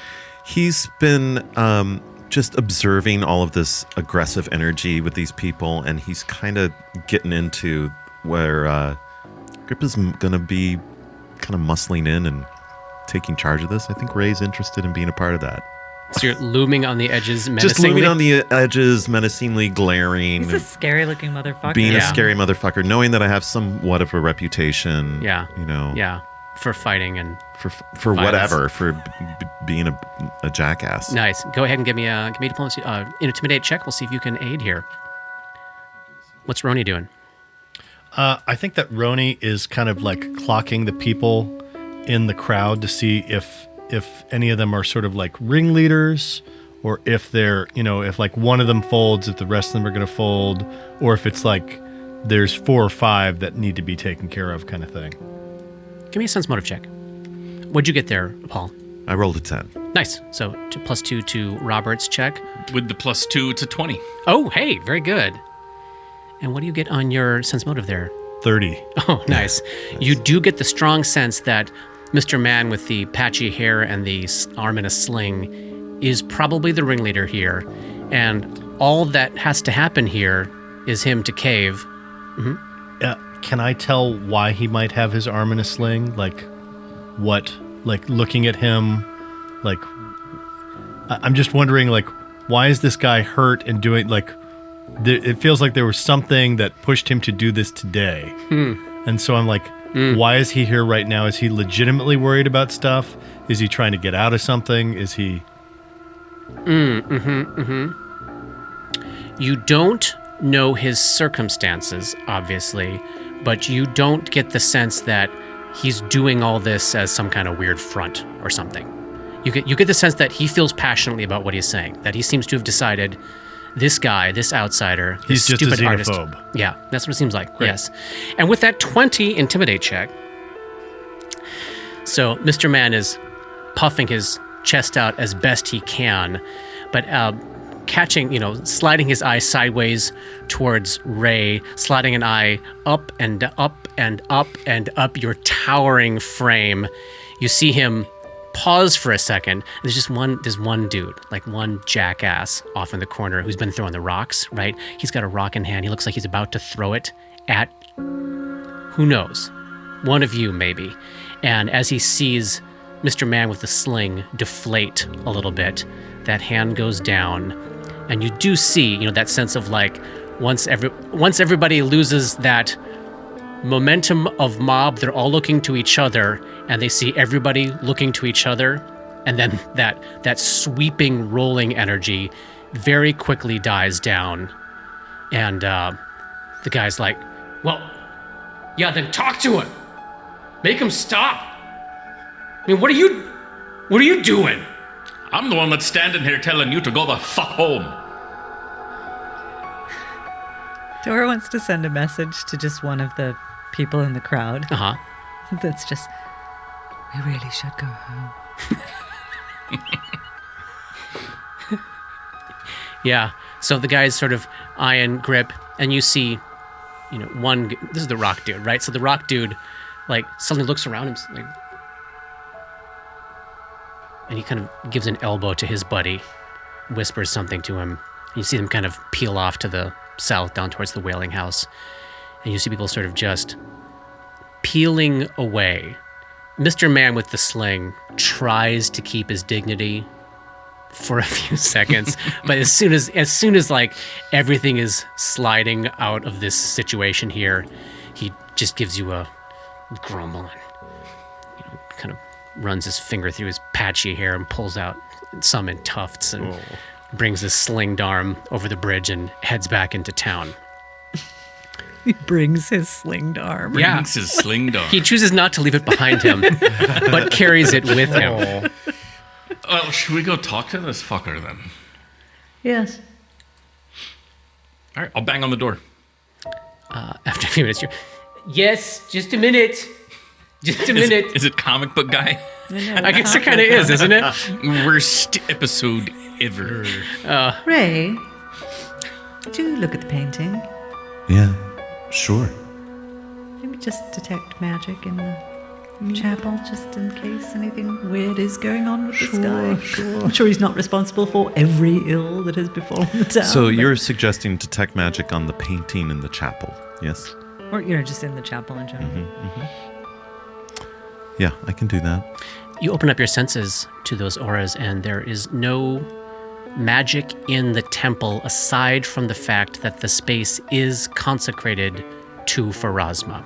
[SPEAKER 1] He's been just observing all of this aggressive energy with these people, and he's kind of getting into where Grip is going to be kind of muscling in and taking charge of this. I think Ray's interested in being a part of that.
[SPEAKER 2] So you're looming on the edges menacingly?
[SPEAKER 1] Just looming on the edges, menacingly glaring.
[SPEAKER 4] He's a scary-looking motherfucker.
[SPEAKER 1] Being a scary motherfucker, knowing that I have somewhat of a reputation.
[SPEAKER 2] Yeah.
[SPEAKER 1] You know.
[SPEAKER 2] Yeah. For fighting and...
[SPEAKER 1] For whatever, for being a jackass.
[SPEAKER 2] Nice. Go ahead and give me a diplomacy, intimidate check. We'll see if you can aid here. What's Roni doing?
[SPEAKER 3] I think that Roni is kind of like clocking the people in the crowd to see if any of them are sort of like ringleaders, or if they're, if like one of them folds, if the rest of them are going to fold, or if it's like there's 4 or 5 that need to be taken care of kind of thing.
[SPEAKER 2] Give me a sense motive check. What'd you get there, Paul?
[SPEAKER 1] I rolled a 10.
[SPEAKER 2] Nice. So +2 to Robert's check.
[SPEAKER 5] With the +2, it's a 20.
[SPEAKER 2] Oh, hey, very good. And what do you get on your sense motive there?
[SPEAKER 3] 30.
[SPEAKER 2] Oh, nice. You do get the strong sense that Mr. Man with the patchy hair and the arm in a sling is probably the ringleader here. And all that has to happen here is him to cave. Mm-hmm.
[SPEAKER 3] Can I tell why he might have his arm in a sling? Like, what? Like, looking at him, like, I'm just wondering, like, why is this guy hurt and doing, like, it feels like there was something that pushed him to do this today. And so I'm like, why is he here right now? Is he legitimately worried about stuff? Is he trying to get out of something? Is he...
[SPEAKER 2] You don't know his circumstances, obviously, but you don't get the sense that he's doing all this as some kind of weird front or something. You get the sense that he feels passionately about what he's saying, that he seems to have decided this guy, this outsider,
[SPEAKER 3] He's
[SPEAKER 2] this
[SPEAKER 3] just a
[SPEAKER 2] stupid artist.
[SPEAKER 3] xenophobe.
[SPEAKER 2] Yeah, that's what it seems like. Yes. And with that 20 intimidate check, so Mr. Man is puffing his chest out as best he can, but catching, sliding his eye sideways towards Ray, sliding an eye up and up and up and up your towering frame. You see him pause for a second. There's one dude, like one jackass off in the corner who's been throwing the rocks, right? He's got a rock in hand. He looks like he's about to throw it at, who knows, one of you maybe. And as he sees Mr. Man with the sling deflate a little bit, that hand goes down, and you do see, that sense of like, once everybody loses that momentum of mob, they're all looking to each other, and they see everybody looking to each other, and then that sweeping, rolling energy very quickly dies down, and the guy's like, well, yeah, then talk to him. Make him stop. I mean, what are you doing?
[SPEAKER 5] I'm the one that's standing here telling you to go the fuck home.
[SPEAKER 4] Dora wants to send a message to just one of the people in the crowd. That's just, we really should go home.
[SPEAKER 2] Yeah. So the guy's sort of iron grip, and you see, this is the rock dude, right? So the rock dude, like, suddenly looks around him, like, and he kind of gives an elbow to his buddy, whispers something to him. You see them kind of peel off to the south, down towards the Wailing House. And you see people sort of just peeling away. Mr. Man with the sling tries to keep his dignity for a few seconds, but as soon as like everything is sliding out of this situation here, he just gives you a grumble and kind of runs his finger through his patchy hair and pulls out some in tufts and brings his slinged arm over the bridge and heads back into town.
[SPEAKER 4] He brings his slinged arm.
[SPEAKER 5] Brings his slinged arm.
[SPEAKER 2] He chooses not to leave it behind him, but carries it with him.
[SPEAKER 5] Well, should we go talk to this fucker then?
[SPEAKER 4] Yes.
[SPEAKER 5] All right, I'll bang on the door.
[SPEAKER 2] After a few minutes, yes, just a minute. Just a minute.
[SPEAKER 5] Is it comic book guy?
[SPEAKER 2] I guess it kind of is, isn't it?
[SPEAKER 5] Worst episode ever.
[SPEAKER 4] Ray, did you look at the painting?
[SPEAKER 7] Yeah, sure.
[SPEAKER 4] Maybe just detect magic in the chapel, just in case anything weird is going on with this guy. Sure. I'm sure he's not responsible for every ill that has befallen the town.
[SPEAKER 1] So you're suggesting detect magic on the painting in the chapel, yes?
[SPEAKER 4] Or, just in the chapel in general.
[SPEAKER 1] Yeah, I can do that.
[SPEAKER 2] You open up your senses to those auras, and there is no magic in the temple aside from the fact that the space is consecrated to Pharasma.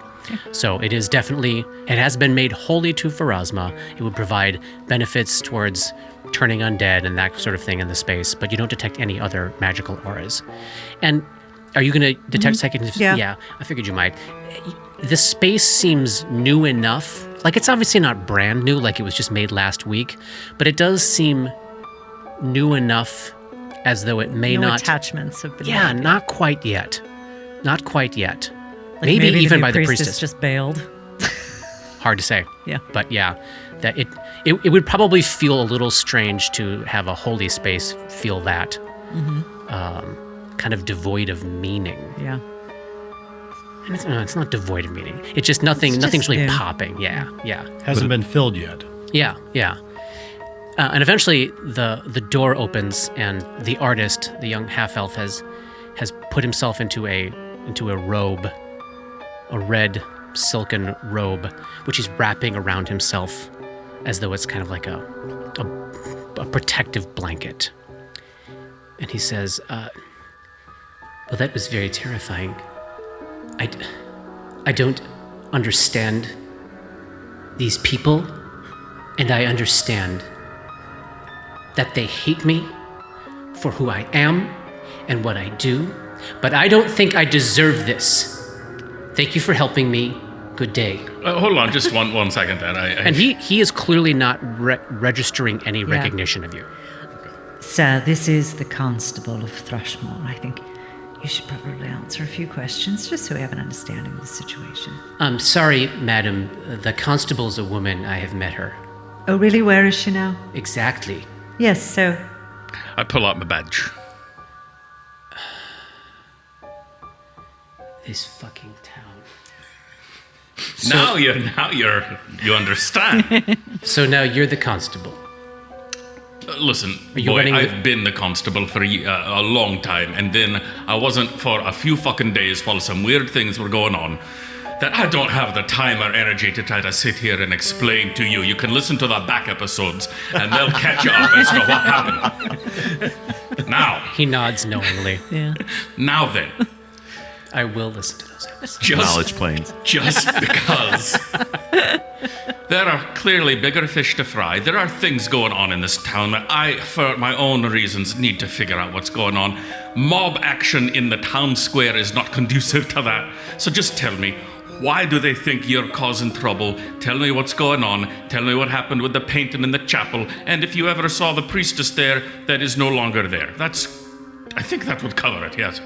[SPEAKER 2] So it is definitely, it has been made holy to Pharasma. It would provide benefits towards turning undead and that sort of thing in the space, but you don't detect any other magical auras. And are you going to detect psychic? Yeah, I figured you might. The space seems new enough. Like, it's obviously not brand new, like it was just made last week, but it does seem new enough as though it may not...
[SPEAKER 4] attachments have been made.
[SPEAKER 2] Not quite yet. Not quite yet.
[SPEAKER 4] Like
[SPEAKER 2] maybe even
[SPEAKER 4] the
[SPEAKER 2] by the
[SPEAKER 4] priestess
[SPEAKER 2] priestess.
[SPEAKER 4] just bailed.
[SPEAKER 2] Hard to say.
[SPEAKER 4] Yeah.
[SPEAKER 2] But yeah, that it would probably feel a little strange to have a holy space feel that. Kind of devoid of meaning.
[SPEAKER 4] Yeah.
[SPEAKER 2] And it's not devoid of meaning. It's just nothing's really
[SPEAKER 4] new.
[SPEAKER 2] popping. Yeah.
[SPEAKER 3] Hasn't been filled yet.
[SPEAKER 2] Yeah. And eventually the door opens, and the artist, the young half-elf, has put himself into a robe, a red silken robe, which he's wrapping around himself as though it's kind of like a protective blanket. And he says, Well, that was very terrifying. I don't understand these people, and I understand that they hate me for who I am and what I do, but I don't think I deserve this. Thank you for helping me. Good day.
[SPEAKER 5] Hold on, just one second there.
[SPEAKER 2] And he is clearly not registering any recognition of you.
[SPEAKER 4] Sir, this is the Constable of Thrushmoor. I think you should probably answer a few questions just so we have an understanding of the situation.
[SPEAKER 2] I'm sorry, madam. The constable's a woman. I have met her.
[SPEAKER 4] Oh, really? Where is she now?
[SPEAKER 2] Exactly.
[SPEAKER 4] Yes, so...
[SPEAKER 5] I pull out my badge.
[SPEAKER 2] This fucking town.
[SPEAKER 5] Now you understand.
[SPEAKER 2] So now you're the constable.
[SPEAKER 5] Listen,
[SPEAKER 2] Are you
[SPEAKER 5] boy,
[SPEAKER 2] running
[SPEAKER 5] I've been the constable for a long time, and then I wasn't for a few fucking days while some weird things were going on that I don't have the time or energy to try to sit here and explain to you. You can listen to the back episodes, and they'll catch you up as to what happened. Now.
[SPEAKER 2] He nods knowingly.
[SPEAKER 4] Yeah.
[SPEAKER 5] Now then.
[SPEAKER 2] I will listen to those episodes.
[SPEAKER 1] Knowledge planes.
[SPEAKER 5] Just because there are clearly bigger fish to fry. There are things going on in this town that I, for my own reasons, need to figure out what's going on. Mob action in the town square is not conducive to that. So just tell me, why do they think you're causing trouble? Tell me what's going on. Tell me what happened with the painting in the chapel. And if you ever saw the priestess there, that is no longer there. I think that would cover it, yes.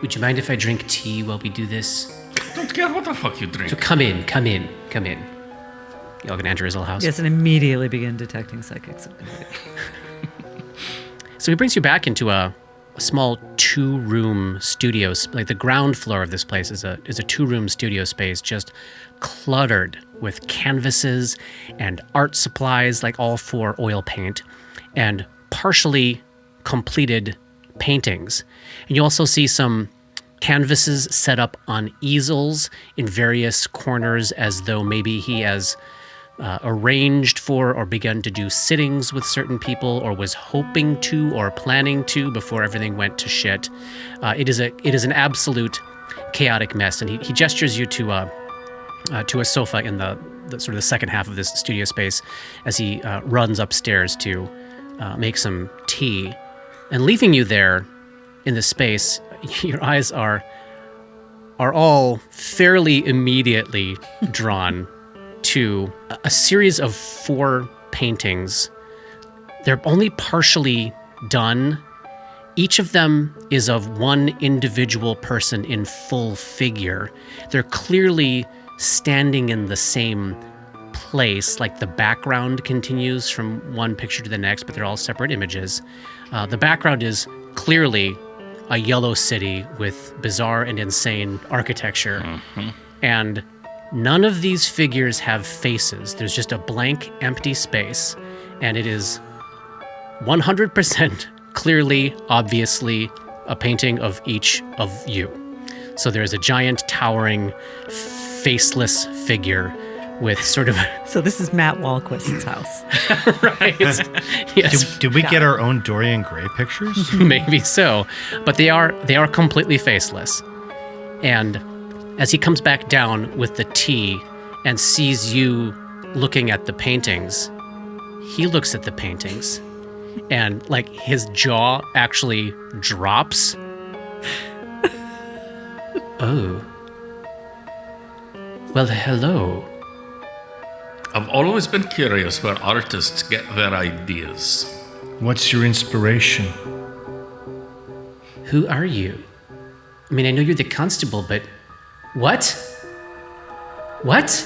[SPEAKER 2] Would you mind if I drink tea while we do this?
[SPEAKER 5] Don't care what the fuck you drink.
[SPEAKER 2] So come in. Y'all gonna enter his little house?
[SPEAKER 4] Yes, and immediately begin detecting psychics.
[SPEAKER 2] So he brings you back into a small 2-room studio. Like the ground floor of this place is a 2-room studio space, just cluttered with canvases and art supplies, like all for oil paint, and partially completed paintings. And you also see some canvases set up on easels in various corners, as though maybe he has arranged for or begun to do sittings with certain people, or was hoping to or planning to before everything went to shit. It is an absolute chaotic mess, and he gestures you to a sofa in the sort of the second half of this studio space as he runs upstairs to make some tea. And leaving you there in the space, your eyes are all fairly immediately drawn to a series of 4 paintings. They're only partially done. Each of them is of one individual person in full figure. They're clearly standing in the same place, like the background continues from one picture to the next, but they're all separate images. The background is clearly a yellow city with bizarre and insane architecture. Mm-hmm. And none of these figures have faces. There's just a blank, empty space. And it is 100% clearly, obviously, a painting of each of you. So there's a giant, towering, faceless figure with sort of...
[SPEAKER 4] So this is Matt Wahlquist's house.
[SPEAKER 2] Right. Yes.
[SPEAKER 3] Did we get our own Dorian Gray pictures?
[SPEAKER 2] Maybe so. But they are completely faceless. And as he comes back down with the tea and sees you looking at the paintings, he looks at the paintings and like his jaw actually drops. Oh. Well, hello.
[SPEAKER 5] I've always been curious where artists get their ideas.
[SPEAKER 6] What's your inspiration?
[SPEAKER 2] Who are you? I mean, I know you're the constable, but what? What?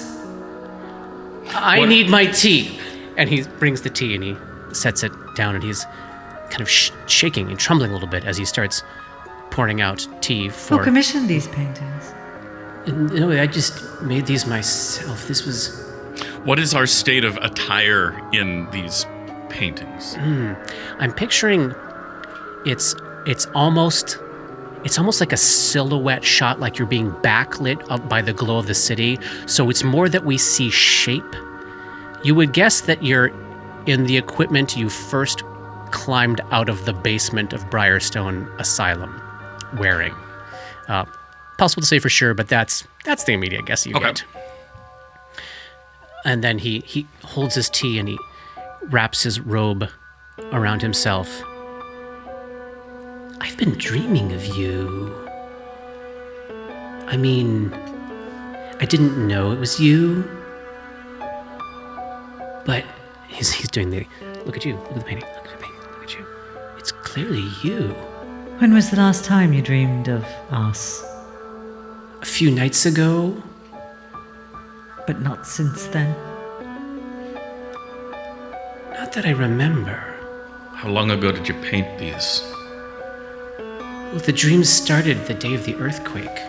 [SPEAKER 2] I need my tea. And he brings the tea and he sets it down, and he's kind of shaking and trembling a little bit as he starts pouring out tea for...
[SPEAKER 4] Who commissioned these paintings?
[SPEAKER 2] No, I just made these myself. This was...
[SPEAKER 5] What is our state of attire in these paintings?
[SPEAKER 2] I'm picturing it's almost like a silhouette shot, like you're being backlit up by the glow of the city. So it's more that we see shape. You would guess that you're in the equipment you first climbed out of the basement of Briarstone Asylum. Wherein. Possible to say for sure, but that's the immediate guess you get. And then he holds his tea and he wraps his robe around himself. I've been dreaming of you. I mean, I didn't know it was you. But he's doing the, look at you, look at the painting, look at the painting, look at you. It's clearly you.
[SPEAKER 4] When was the last time you dreamed of us?
[SPEAKER 2] A few nights ago.
[SPEAKER 4] But not since then?
[SPEAKER 2] Not that I remember.
[SPEAKER 5] How long ago did you paint these?
[SPEAKER 2] Well, the dreams started the day of the earthquake.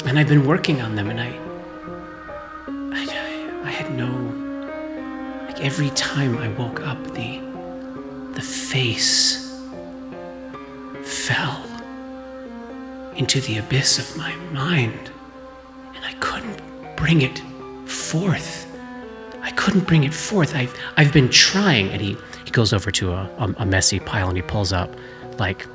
[SPEAKER 2] And I've been working on them, and I had no... Like, every time I woke up, the face fell into the abyss of my mind, and I couldn't bring it forth. I've been trying, and he goes over to a messy pile and he pulls up like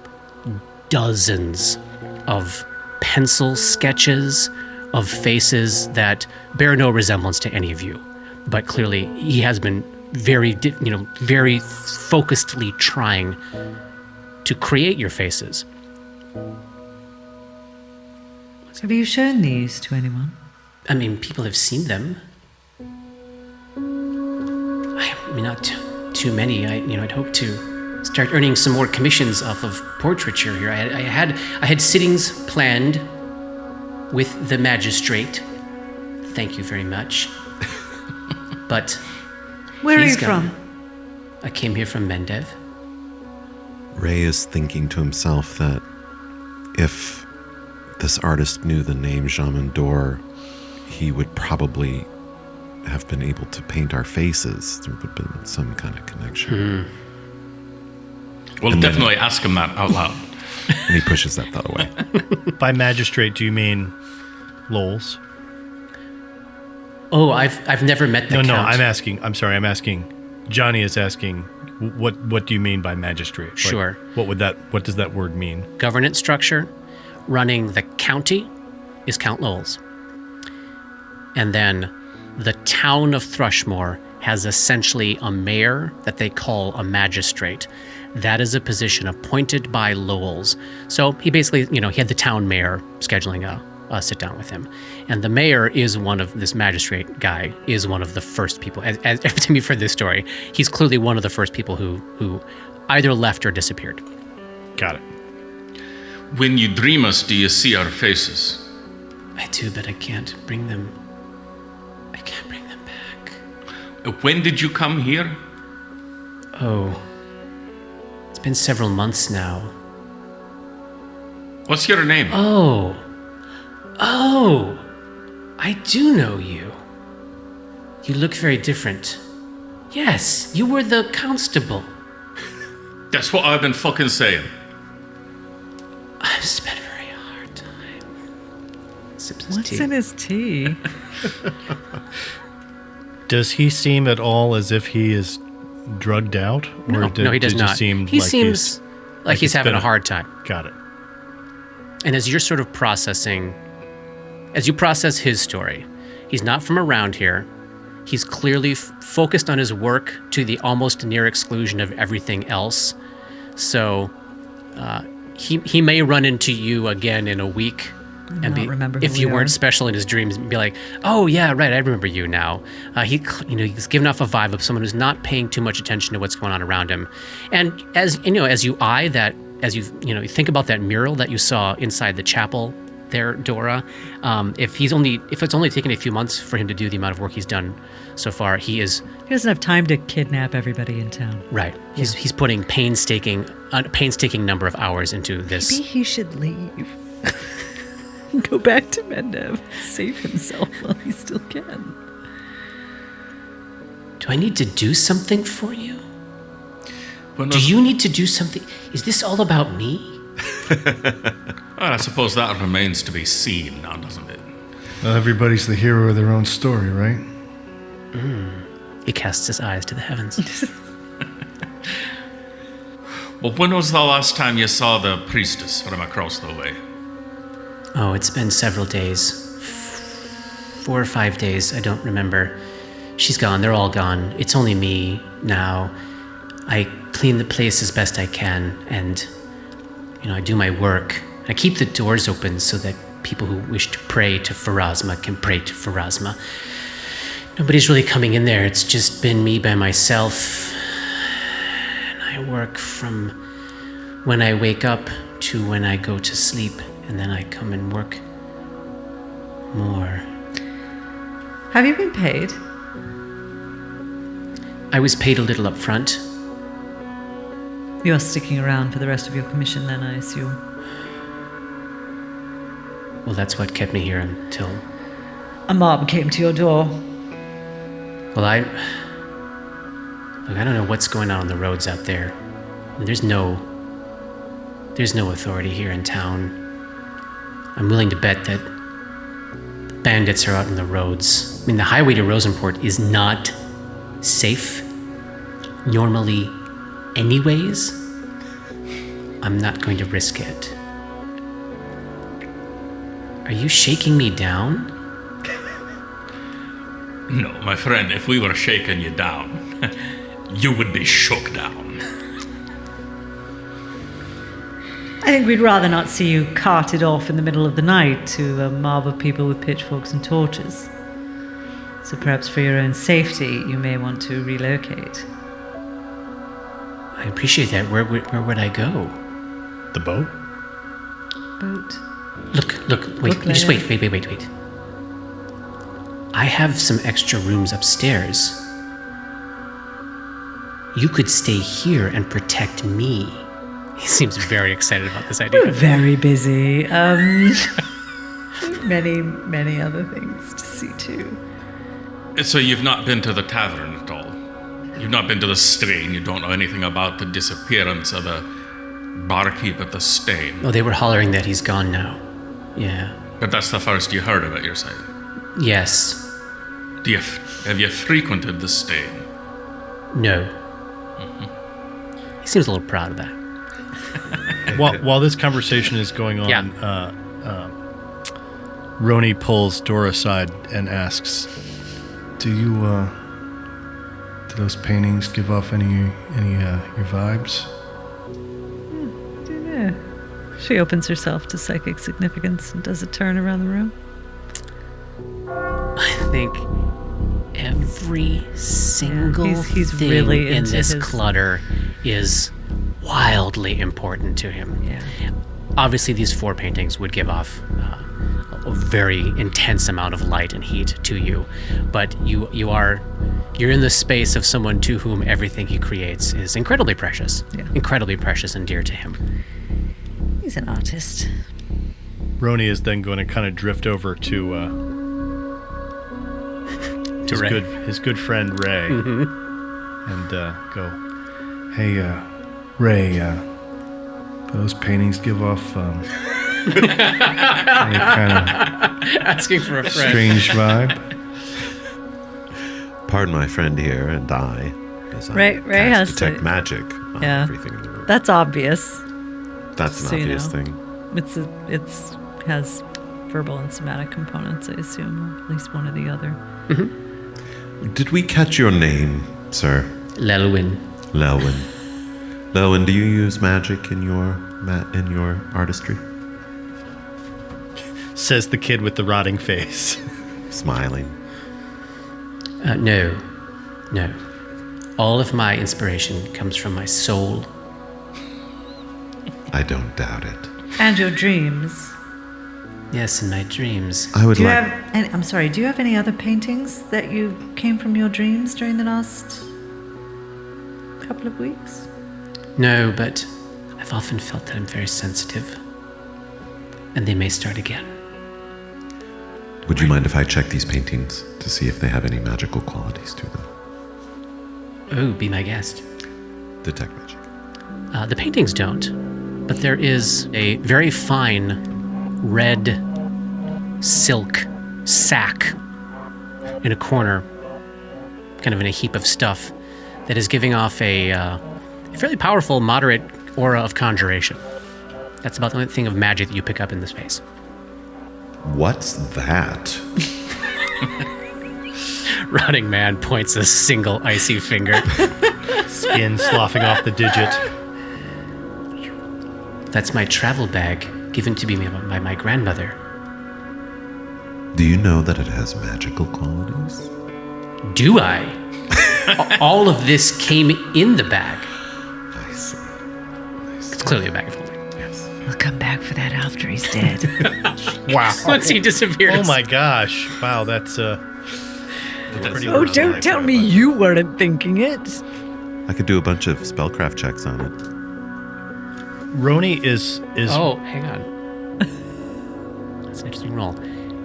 [SPEAKER 2] dozens of pencil sketches of faces that bear no resemblance to any of you, but clearly he has been very focusedly trying to create your faces.
[SPEAKER 4] Have you shown these to anyone?
[SPEAKER 2] I mean, people have seen them. I mean, not too many. I'd hope to start earning some more commissions off of portraiture here. I had sittings planned with the magistrate. Thank you very much. But
[SPEAKER 4] where are you
[SPEAKER 2] he's gone.
[SPEAKER 4] from?
[SPEAKER 2] I came here from Mendev.
[SPEAKER 7] Ray is thinking to himself that if this artist knew the name Jamandor, he would probably have been able to paint our faces. There would have been some kind of connection.
[SPEAKER 5] We'll
[SPEAKER 7] And
[SPEAKER 5] definitely ask him that out loud.
[SPEAKER 7] And he pushes that thought away.
[SPEAKER 3] By magistrate, do you mean Lowell's?
[SPEAKER 2] Oh, I've never met the
[SPEAKER 3] No,
[SPEAKER 2] Count.
[SPEAKER 3] I'm asking. Johnny is asking, what do you mean by magistrate? Like,
[SPEAKER 2] Sure.
[SPEAKER 3] what does that word mean?
[SPEAKER 2] Governance structure running the county is Count Lowell's. And then the town of Thrushmoor has essentially a mayor that they call a magistrate. That is a position appointed by Lowell's. So he basically, he had the town mayor scheduling a sit down with him. And the mayor is this magistrate guy is one of the first people. As every time you've heard this story, he's clearly one of the first people who either left or disappeared.
[SPEAKER 3] Got it.
[SPEAKER 5] When you dream us, do you see our faces?
[SPEAKER 2] I do, but I can't bring them back.
[SPEAKER 5] When did you come here?
[SPEAKER 2] Oh, it's been several months now.
[SPEAKER 5] What's your name?
[SPEAKER 2] Oh, I do know you. You look very different. Yes, you were the constable.
[SPEAKER 5] That's what I've been fucking saying.
[SPEAKER 2] I've spent a very hard time. Sips his
[SPEAKER 4] What's
[SPEAKER 2] tea.
[SPEAKER 4] in his tea?
[SPEAKER 3] Does he seem at all as if he is drugged out?
[SPEAKER 2] No, he does not. He seems like he's having a hard time.
[SPEAKER 3] Got it.
[SPEAKER 2] And as you're sort of processing, as you process his story, he's not from around here. He's clearly focused on his work to the almost near exclusion of everything else. So he may run into you again in a week and
[SPEAKER 4] remember
[SPEAKER 2] if
[SPEAKER 4] who
[SPEAKER 2] you
[SPEAKER 4] we
[SPEAKER 2] weren't
[SPEAKER 4] are.
[SPEAKER 2] special in his dreams, be like, oh yeah, right, I remember you now. He's given off a vibe of someone who's not paying too much attention to what's going on around him. And as you eye that, as you think about that mural that you saw inside the chapel there, Dora, if it's only taken a few months for him to do the amount of work he's done so far, he
[SPEAKER 4] doesn't have time to kidnap everybody in town.
[SPEAKER 2] right. He's putting a painstaking number of hours into this.
[SPEAKER 4] Maybe he should leave. Go back to Mendev. Save himself while he still can.
[SPEAKER 2] Do I need to do something for you?
[SPEAKER 5] Well, no,
[SPEAKER 2] Do you need to do something? Is this all about me?
[SPEAKER 5] I suppose that remains to be seen now, doesn't it?
[SPEAKER 6] Well, everybody's the hero of their own story, right?
[SPEAKER 2] He casts his eyes to the heavens.
[SPEAKER 5] Well, when was the last time you saw the priestess from across the way?
[SPEAKER 2] Oh, it's been several days. 4 or 5 days, I don't remember. She's gone, they're all gone. It's only me now. I clean the place as best I can, and, I do my work. I keep the doors open so that people who wish to pray to Pharasma can pray to Pharasma. Nobody's really coming in there. It's just been me by myself. And I work from when I wake up to when I go to sleep, and then I come and work more.
[SPEAKER 4] Have you been paid?
[SPEAKER 2] I was paid a little up front.
[SPEAKER 4] You're sticking around for the rest of your commission then, I assume.
[SPEAKER 2] Well, that's what kept me here until...
[SPEAKER 4] A mob came to your door.
[SPEAKER 2] Well, I don't know what's going on the roads out there. I mean, there's no authority here in town. I'm willing to bet that the bandits are out on the roads. I mean, the highway to Rosenport is not safe normally anyways. I'm not going to risk it. Are you shaking me down?
[SPEAKER 5] No, my friend, if we were shaking you down, you would be shook down.
[SPEAKER 4] I think we'd rather not see you carted off in the middle of the night to a mob of people with pitchforks and torches. So perhaps for your own safety, you may want to relocate.
[SPEAKER 2] I appreciate that. Where would I go?
[SPEAKER 3] The boat?
[SPEAKER 4] Boat.
[SPEAKER 2] Look, wait, just wait. I have some extra rooms upstairs. You could stay here and protect me. He seems very excited about this idea.
[SPEAKER 4] We're very busy. Many other things to see too.
[SPEAKER 5] So you've not been to the tavern at all? You've not been to the Stain? You don't know anything about the disappearance of the barkeep at the Stain?
[SPEAKER 2] Oh, they were hollering that he's gone now. Yeah.
[SPEAKER 5] But that's the first you heard of it, you're saying?
[SPEAKER 2] Yes.
[SPEAKER 5] Have you frequented the Stain?
[SPEAKER 2] No. Mm-hmm. He seems a little proud of that.
[SPEAKER 3] While this conversation is going on,
[SPEAKER 2] Yeah.
[SPEAKER 3] Roni pulls Dora aside and asks,
[SPEAKER 6] Do those paintings give off any your vibes?
[SPEAKER 4] Yeah. She opens herself to psychic significance and does a turn around the room.
[SPEAKER 2] I think every single
[SPEAKER 4] he's
[SPEAKER 2] thing
[SPEAKER 4] really
[SPEAKER 2] in
[SPEAKER 4] into
[SPEAKER 2] this
[SPEAKER 4] his-
[SPEAKER 2] clutter is wildly important to him.
[SPEAKER 4] Yeah.
[SPEAKER 2] Obviously, these 4 paintings would give off a very intense amount of light and heat to you, but you're in the space of someone to whom everything he creates is incredibly precious, incredibly precious and dear to him.
[SPEAKER 4] He's an artist.
[SPEAKER 3] Roni is then going to kind of drift over to
[SPEAKER 2] Ray.
[SPEAKER 3] his good friend Ray, and go,
[SPEAKER 6] Hey, Ray, those paintings give off any kind of
[SPEAKER 2] Asking for a friend.
[SPEAKER 6] strange vibe?
[SPEAKER 7] Pardon my friend here and I, as I
[SPEAKER 4] Ray
[SPEAKER 7] cast
[SPEAKER 4] has
[SPEAKER 7] detect
[SPEAKER 4] to-
[SPEAKER 7] magic on
[SPEAKER 4] Yeah.
[SPEAKER 7] everything in the room.
[SPEAKER 4] That's obvious.
[SPEAKER 7] That's an
[SPEAKER 4] so you
[SPEAKER 7] obvious
[SPEAKER 4] know.
[SPEAKER 7] thing.
[SPEAKER 4] It's has verbal and somatic components, I assume, or at least one or the other.
[SPEAKER 7] Did we catch your name, sir?
[SPEAKER 2] Lelwyn.
[SPEAKER 7] Lelwyn. Lelwyn, do you use magic in your artistry?
[SPEAKER 3] says the kid with the rotting face.
[SPEAKER 7] Smiling.
[SPEAKER 2] No. All of my inspiration comes from my soul.
[SPEAKER 7] I don't doubt it.
[SPEAKER 4] And your dreams.
[SPEAKER 2] Yes, in my dreams.
[SPEAKER 7] I would
[SPEAKER 4] Do you
[SPEAKER 7] like.
[SPEAKER 4] have? And I'm sorry. Do you have any other paintings that you came from your dreams during the last couple of weeks?
[SPEAKER 2] No, but I've often felt that I'm very sensitive. And they may start again.
[SPEAKER 7] Would you mind if I check these paintings to see if they have any magical qualities to them?
[SPEAKER 2] Oh, be my guest.
[SPEAKER 7] Detect magic.
[SPEAKER 2] The paintings don't, but there is a very fine red silk sack in a corner, kind of in a heap of stuff, that is giving off a fairly powerful, moderate aura of conjuration. That's about the only thing of magic that you pick up in the space.
[SPEAKER 7] What's that?
[SPEAKER 2] Rotting Man points a single icy finger.
[SPEAKER 3] Skin sloughing off the digit.
[SPEAKER 2] That's my travel bag, given to me by my grandmother.
[SPEAKER 7] Do you know that it has magical qualities?
[SPEAKER 2] Do I? All of this came in the bag.
[SPEAKER 7] I see.
[SPEAKER 2] It's clearly a bag of holding.
[SPEAKER 7] Yes.
[SPEAKER 4] We'll come back for that after he's dead.
[SPEAKER 3] Wow.
[SPEAKER 2] Once he disappears.
[SPEAKER 3] Oh my gosh. Wow, that's pretty
[SPEAKER 4] Oh, don't tell me you weren't thinking it.
[SPEAKER 7] I could do a bunch of spellcraft checks on it.
[SPEAKER 3] Roni is
[SPEAKER 2] Oh, hang on. That's an interesting roll.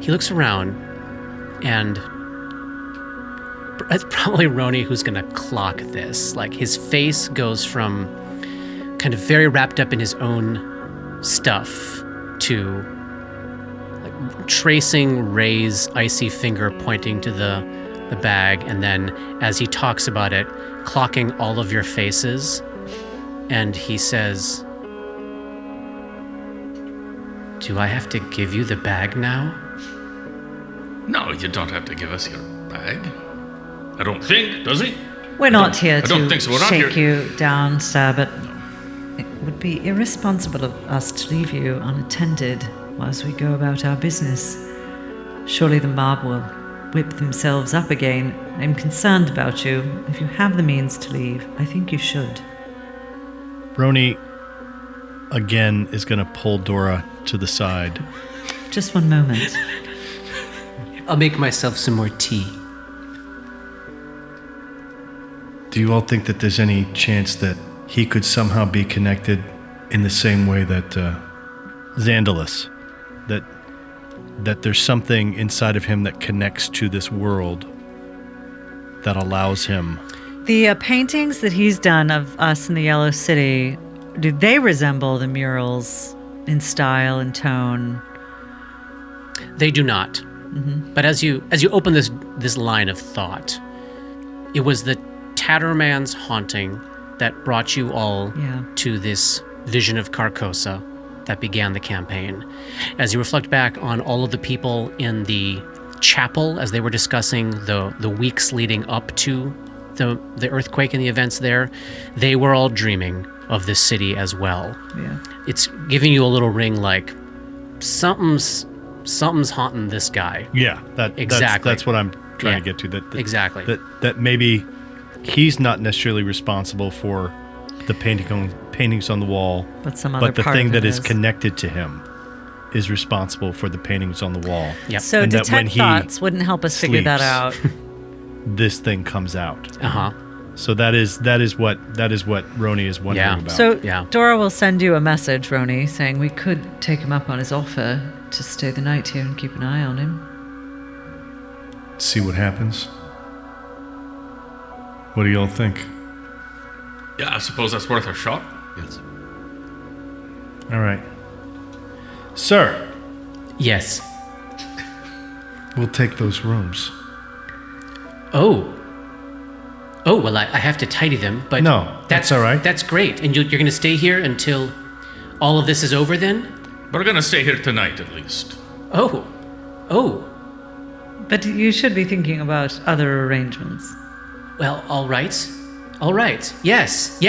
[SPEAKER 2] He looks around, and it's probably Roni who's going to clock this. Like, his face goes from kind of very wrapped up in his own stuff to like tracing Ray's icy finger pointing to the bag, and then as he talks about it, clocking all of your faces, and he says, "Do I have to give you the bag now?"
[SPEAKER 5] No, you don't have to give us your bag. I don't think, does he?
[SPEAKER 4] We're not here
[SPEAKER 5] I don't
[SPEAKER 4] to
[SPEAKER 5] think so. We're not
[SPEAKER 4] shake
[SPEAKER 5] here-
[SPEAKER 4] you down, sir, but it would be irresponsible of us to leave you unattended whilst we go about our business. Surely the mob will whip themselves up again. I'm concerned about you. If you have the means to leave, I think you should.
[SPEAKER 3] Roni again is going to pull Dora to the side.
[SPEAKER 4] Just one moment.
[SPEAKER 2] I'll make myself some more tea.
[SPEAKER 6] Do you all think that there's any chance that he could somehow be connected in the same way that
[SPEAKER 3] Xandalus, that there's something inside of him that connects to this world that allows him.
[SPEAKER 4] The paintings that he's done of us in the Yellow City, do they resemble the murals in style and tone?
[SPEAKER 2] They do not. But as you open this line of thought, it was the Tatterman's haunting that brought you all to this vision of Carcosa that began the campaign. As you reflect back on all of the people in the chapel as they were discussing the weeks leading up to the earthquake and the events there, they were all dreaming of this city as well.
[SPEAKER 4] Yeah.
[SPEAKER 2] It's giving you a little ring like something's haunting this guy.
[SPEAKER 3] Yeah,
[SPEAKER 2] Exactly.
[SPEAKER 3] That's what I'm trying to get to. That
[SPEAKER 2] Exactly.
[SPEAKER 3] That maybe he's not necessarily responsible for the paintings on the wall,
[SPEAKER 4] But some other
[SPEAKER 3] but the
[SPEAKER 4] part
[SPEAKER 3] thing
[SPEAKER 4] of
[SPEAKER 3] that
[SPEAKER 4] it
[SPEAKER 3] is connected to him is responsible for the paintings on the wall.
[SPEAKER 2] Yep.
[SPEAKER 4] So
[SPEAKER 3] And that when
[SPEAKER 4] detect
[SPEAKER 3] he
[SPEAKER 4] thoughts wouldn't help us figure that
[SPEAKER 3] sleeps,
[SPEAKER 4] out.
[SPEAKER 3] This thing comes out.
[SPEAKER 2] Uh-huh.
[SPEAKER 3] So that is what Roni is wondering
[SPEAKER 2] Yeah.
[SPEAKER 3] about.
[SPEAKER 4] So
[SPEAKER 2] Yeah.
[SPEAKER 4] Dora will send you a message, Roni, saying we could take him up on his offer to stay the night here and keep an eye on him.
[SPEAKER 6] see what happens? What do you all think?
[SPEAKER 5] Yeah, I suppose that's worth a shot.
[SPEAKER 7] Yes.
[SPEAKER 6] All right. Sir,
[SPEAKER 2] Yes.
[SPEAKER 6] we'll take those rooms.
[SPEAKER 2] Oh, well, I have to tidy them, but
[SPEAKER 6] No, that's all right.
[SPEAKER 2] That's great. And you're going to stay here until all of this is over then?
[SPEAKER 5] We're gonna stay here tonight at least.
[SPEAKER 2] Oh.
[SPEAKER 4] But you should be thinking about other arrangements.
[SPEAKER 2] Well, all right. Yes.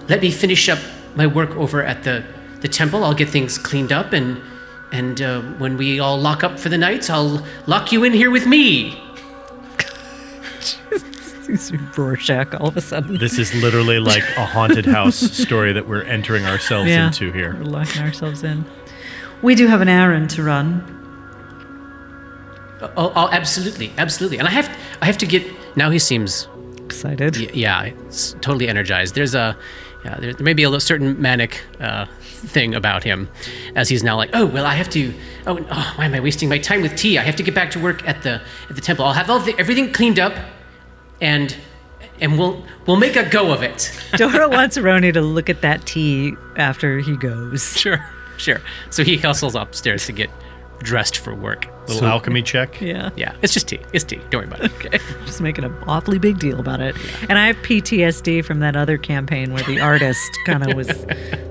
[SPEAKER 2] Let me finish up my work over at the temple. I'll get things cleaned up, and when we all lock up for the night, I'll lock you in here with me.
[SPEAKER 4] Rorschach all of a sudden.
[SPEAKER 3] This is literally like a haunted house story that we're entering ourselves into here.
[SPEAKER 4] We're locking ourselves in. We do have an errand to run.
[SPEAKER 2] Oh, absolutely. And I have to get. Now he seems.
[SPEAKER 4] Excited.
[SPEAKER 2] Yeah, it's totally energized. There may be a certain manic thing about him, as he's now like, oh well, I have to. Why am I wasting my time with tea? I have to get back to work at the temple. I'll have everything cleaned up, and we'll make a go of it.
[SPEAKER 4] Dora wants Roni to look at that tea after he goes.
[SPEAKER 2] Sure. So he hustles upstairs to get dressed for work.
[SPEAKER 3] Little alchemy check.
[SPEAKER 4] Yeah.
[SPEAKER 2] Yeah, it's just tea. It's tea. Don't worry about it.
[SPEAKER 4] Okay. Just making an awfully big deal about it. And I have PTSD from that other campaign where the artist kind of was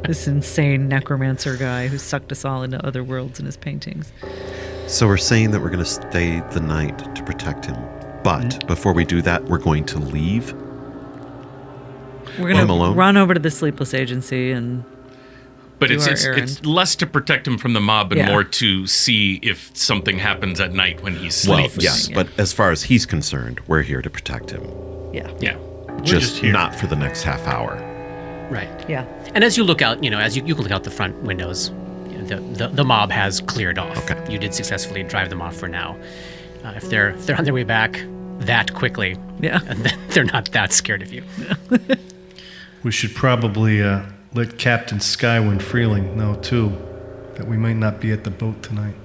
[SPEAKER 4] this insane necromancer guy who sucked us all into other worlds in his paintings.
[SPEAKER 7] So we're saying that we're going to stay the night to protect him. But before we do that, we're going to leave.
[SPEAKER 4] We're going to run over to the Sleepless Agency and
[SPEAKER 5] But
[SPEAKER 4] do our
[SPEAKER 5] it's
[SPEAKER 4] errand.
[SPEAKER 5] less to protect him from the mob and
[SPEAKER 4] Yeah.
[SPEAKER 5] more to see if something happens at night when he
[SPEAKER 7] Well,
[SPEAKER 5] sleeps.
[SPEAKER 7] yes, but as far as he's concerned, we're here to protect him.
[SPEAKER 4] Yeah.
[SPEAKER 5] Yeah.
[SPEAKER 7] Just
[SPEAKER 3] here.
[SPEAKER 7] not for the next half hour.
[SPEAKER 2] Right.
[SPEAKER 4] Yeah.
[SPEAKER 2] And as you look out, as you can look out the front windows, the mob has cleared off.
[SPEAKER 7] Okay.
[SPEAKER 2] You did successfully drive them off for now. If they're on their way back that quickly,
[SPEAKER 4] Yeah.
[SPEAKER 2] then they're not that scared of you.
[SPEAKER 6] We should probably let Captain Skywind Freeling know, too, that we might not be at the boat tonight.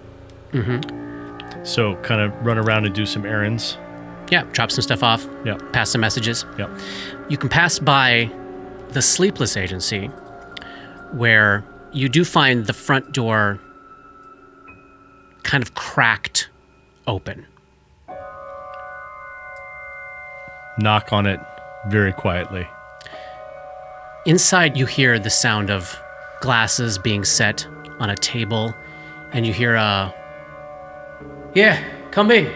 [SPEAKER 3] So kind of run around and do some errands.
[SPEAKER 2] Yeah, drop some stuff off.
[SPEAKER 3] Yeah.
[SPEAKER 2] Pass some messages.
[SPEAKER 3] Yep.
[SPEAKER 2] You can pass by the Sleepless Agency, where you do find the front door kind of cracked open.
[SPEAKER 3] Knock on it very quietly.
[SPEAKER 2] Inside, you hear the sound of glasses being set on a table, and you hear yeah, come in.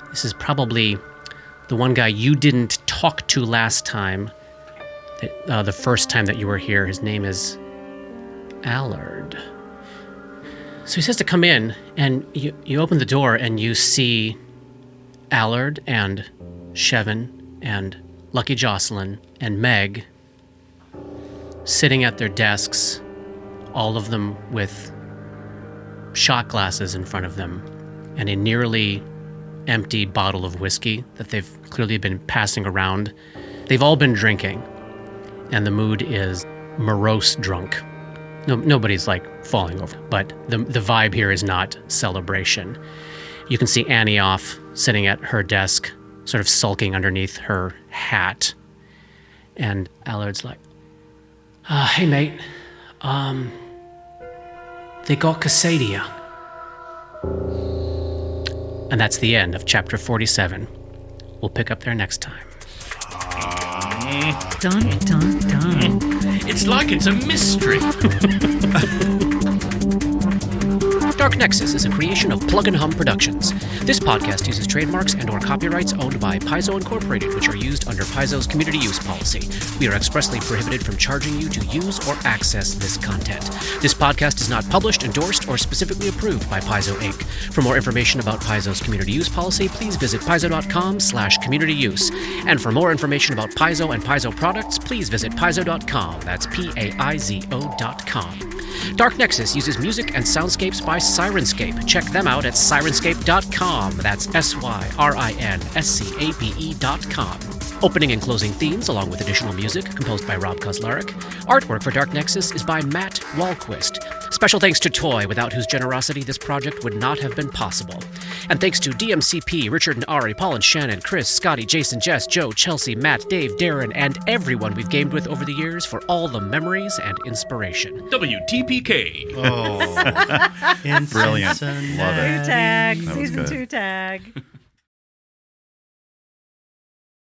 [SPEAKER 2] This is probably the one guy you didn't talk to last time, the first time that you were here. His name is Allard. So he says to come in, and you open the door, and you see Allard and Shevin and Lucky Jocelyn and Meg sitting at their desks, all of them with shot glasses in front of them and a nearly empty bottle of whiskey that they've clearly been passing around. They've all been drinking, and the mood is morose drunk. Nobody's like falling over, but the vibe here is not celebration. You can see Annie off sitting at her desk, sort of sulking underneath her hat. And Allard's like, hey mate, they got Cassadia. And that's the end of chapter 47. We'll pick up there next time.
[SPEAKER 4] Dun, dun, dun.
[SPEAKER 5] It's like it's a mystery.
[SPEAKER 2] Dark Nexus is a creation of Plug and Hum Productions. This podcast uses trademarks and/or copyrights owned by Paizo Incorporated, which are used under Paizo's community use policy. We are expressly prohibited from charging you to use or access this content. This podcast is not published, endorsed, or specifically approved by Paizo Inc. For more information about Paizo's community use policy, please visit paizo.com/communityuse. And for more information about Paizo and Paizo products, please visit paizo.com. That's PAIZO.com. Dark Nexus uses music and soundscapes by Sirenscape. Check them out at sirenscape.com. That's SYRINSCAPE.com. Opening and closing themes, along with additional music, composed by Rob Kauzlaric. Artwork for Dark Nexus is by Matt Wahlquist. Special thanks to Toy, without whose generosity this project would not have been possible. And thanks to DMCP, Richard and Ari, Paul and Shannon, Chris, Scotty, Jason, Jess, Joe, Chelsea, Matt, Dave, Darren, and everyone we've gamed with over the years for all the memories and inspiration.
[SPEAKER 5] WTPK.
[SPEAKER 3] Oh.
[SPEAKER 1] Brilliant. Love it.
[SPEAKER 4] Tag,
[SPEAKER 1] That was
[SPEAKER 4] season
[SPEAKER 1] good.
[SPEAKER 4] 2 tag.